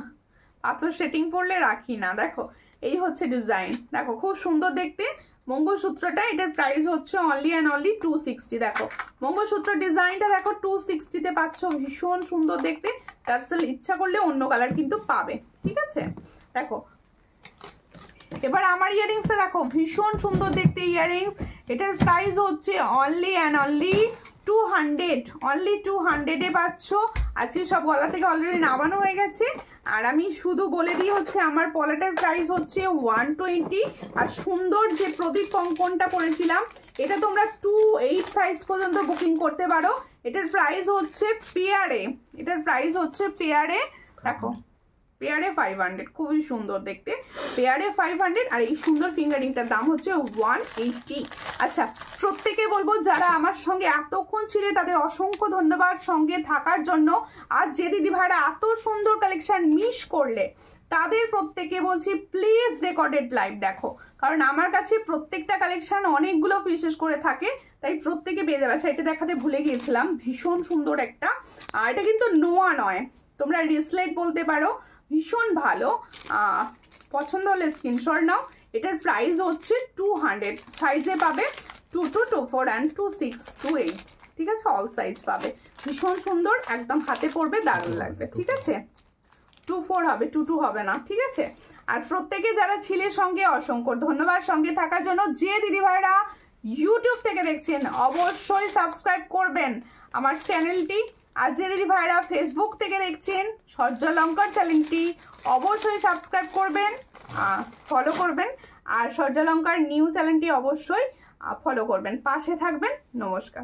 পাথর সেটিং পরলে রাখি না। দেখো এই হচ্ছে ডিজাইন, দেখো খুব সুন্দর দেখতে মঙ্গলসূত্রটা। এটার প্রাইস হচ্ছে অনলি অ্যান্ড অনলি 260। দেখো মঙ্গলসূত্র ডিজাইনটা দেখো 260-তে পাচ্ছ, ভীষণ সুন্দর দেখতে। টার্সেল ইচ্ছা করলে অন্য কালার কিন্তু পাবে, ঠিক আছে। দেখো এবার আমার ইয়াররিংসটা দেখো, ভীষণ সুন্দর দেখতে ইয়াররিংস। এটার প্রাইস হচ্ছে অনলি অ্যান্ড অনলি 200, অনলি 200-এ পাচ্ছ। আজকে সব গলা থেকে অলরেডি নামানো হয়ে গেছে। আর আমি শুধু বলে দিই হচ্ছে আমার পলাটার প্রাইস হচ্ছে 120। আর সুন্দর যে প্রদীপ কঙ্কনটা পরেছিলাম, এটা তোমরা 2-8 সাইজ পর্যন্ত বুকিং করতে পারো। এটার প্রাইস হচ্ছে পেয়ারে, দেখো পেয়ারে 500, খুবই সুন্দর দেখতে, পেয়ারে 500। আর এই সুন্দর ফিঙ্গারিংটার দাম হচ্ছে 180। আচ্ছা প্রত্যেকে বলবো যারা আমার সঙ্গে এতক্ষণ ছিলে তাদের অসংখ্য ধন্যবাদ সঙ্গে থাকার জন্য। আর যে দিদি ভাইরা এত সুন্দর কালেকশন মিস করলে তাদের প্রত্যেকে বলছি প্লিজ রেকর্ডেড লাইভ দেখো, কারণ আমার কাছে প্রত্যেকটা কালেকশন অনেকগুলো পিসেস করে থাকে, তাই প্রত্যেকে পেয়ে যাবে। আচ্ছা এটা দেখাতে ভুলে গিয়েছিলাম, ভীষণ সুন্দর একটা, আর এটা কিন্তু নোয়া নয়, তোমরা রিসলেট বলতে পারো, ভীষণ ভালো। পছন্দ হলে স্ক্রিনশট নাও। এটার প্রাইস হচ্ছে 200, সাইজে পাবে 2 to 24 and 26, 28, ঠিক আছে, অল সাইজ পাবে। ভীষণ সুন্দর, একদম হাতে পড়বে, দারুণ লাগবে, ঠিক আছে। 24 হবে, 22 হবে না, ঠিক আছে। আর প্রত্যেকে যারা ছিলে সঙ্গে অসংখ্য ধন্যবাদ সঙ্গে থাকার জন্য। যে দিদিভাইরা ইউটিউব থেকে দেখছেন অবশ্যই সাবস্ক্রাইব করবেন আমার চ্যানেলটি। আর যে দিদিভাইরা ফেসবুক থেকে দেখছেন সূর্যালঙ্কার চ্যানেলটি অবশ্যই সাবস্ক্রাইব করবেন, ফলো করবেন। আর সূর্যালঙ্কার নিউ চ্যানেলটি অবশ্যই ফলো করবেন, পাশে থাকবেন। নমস্কার।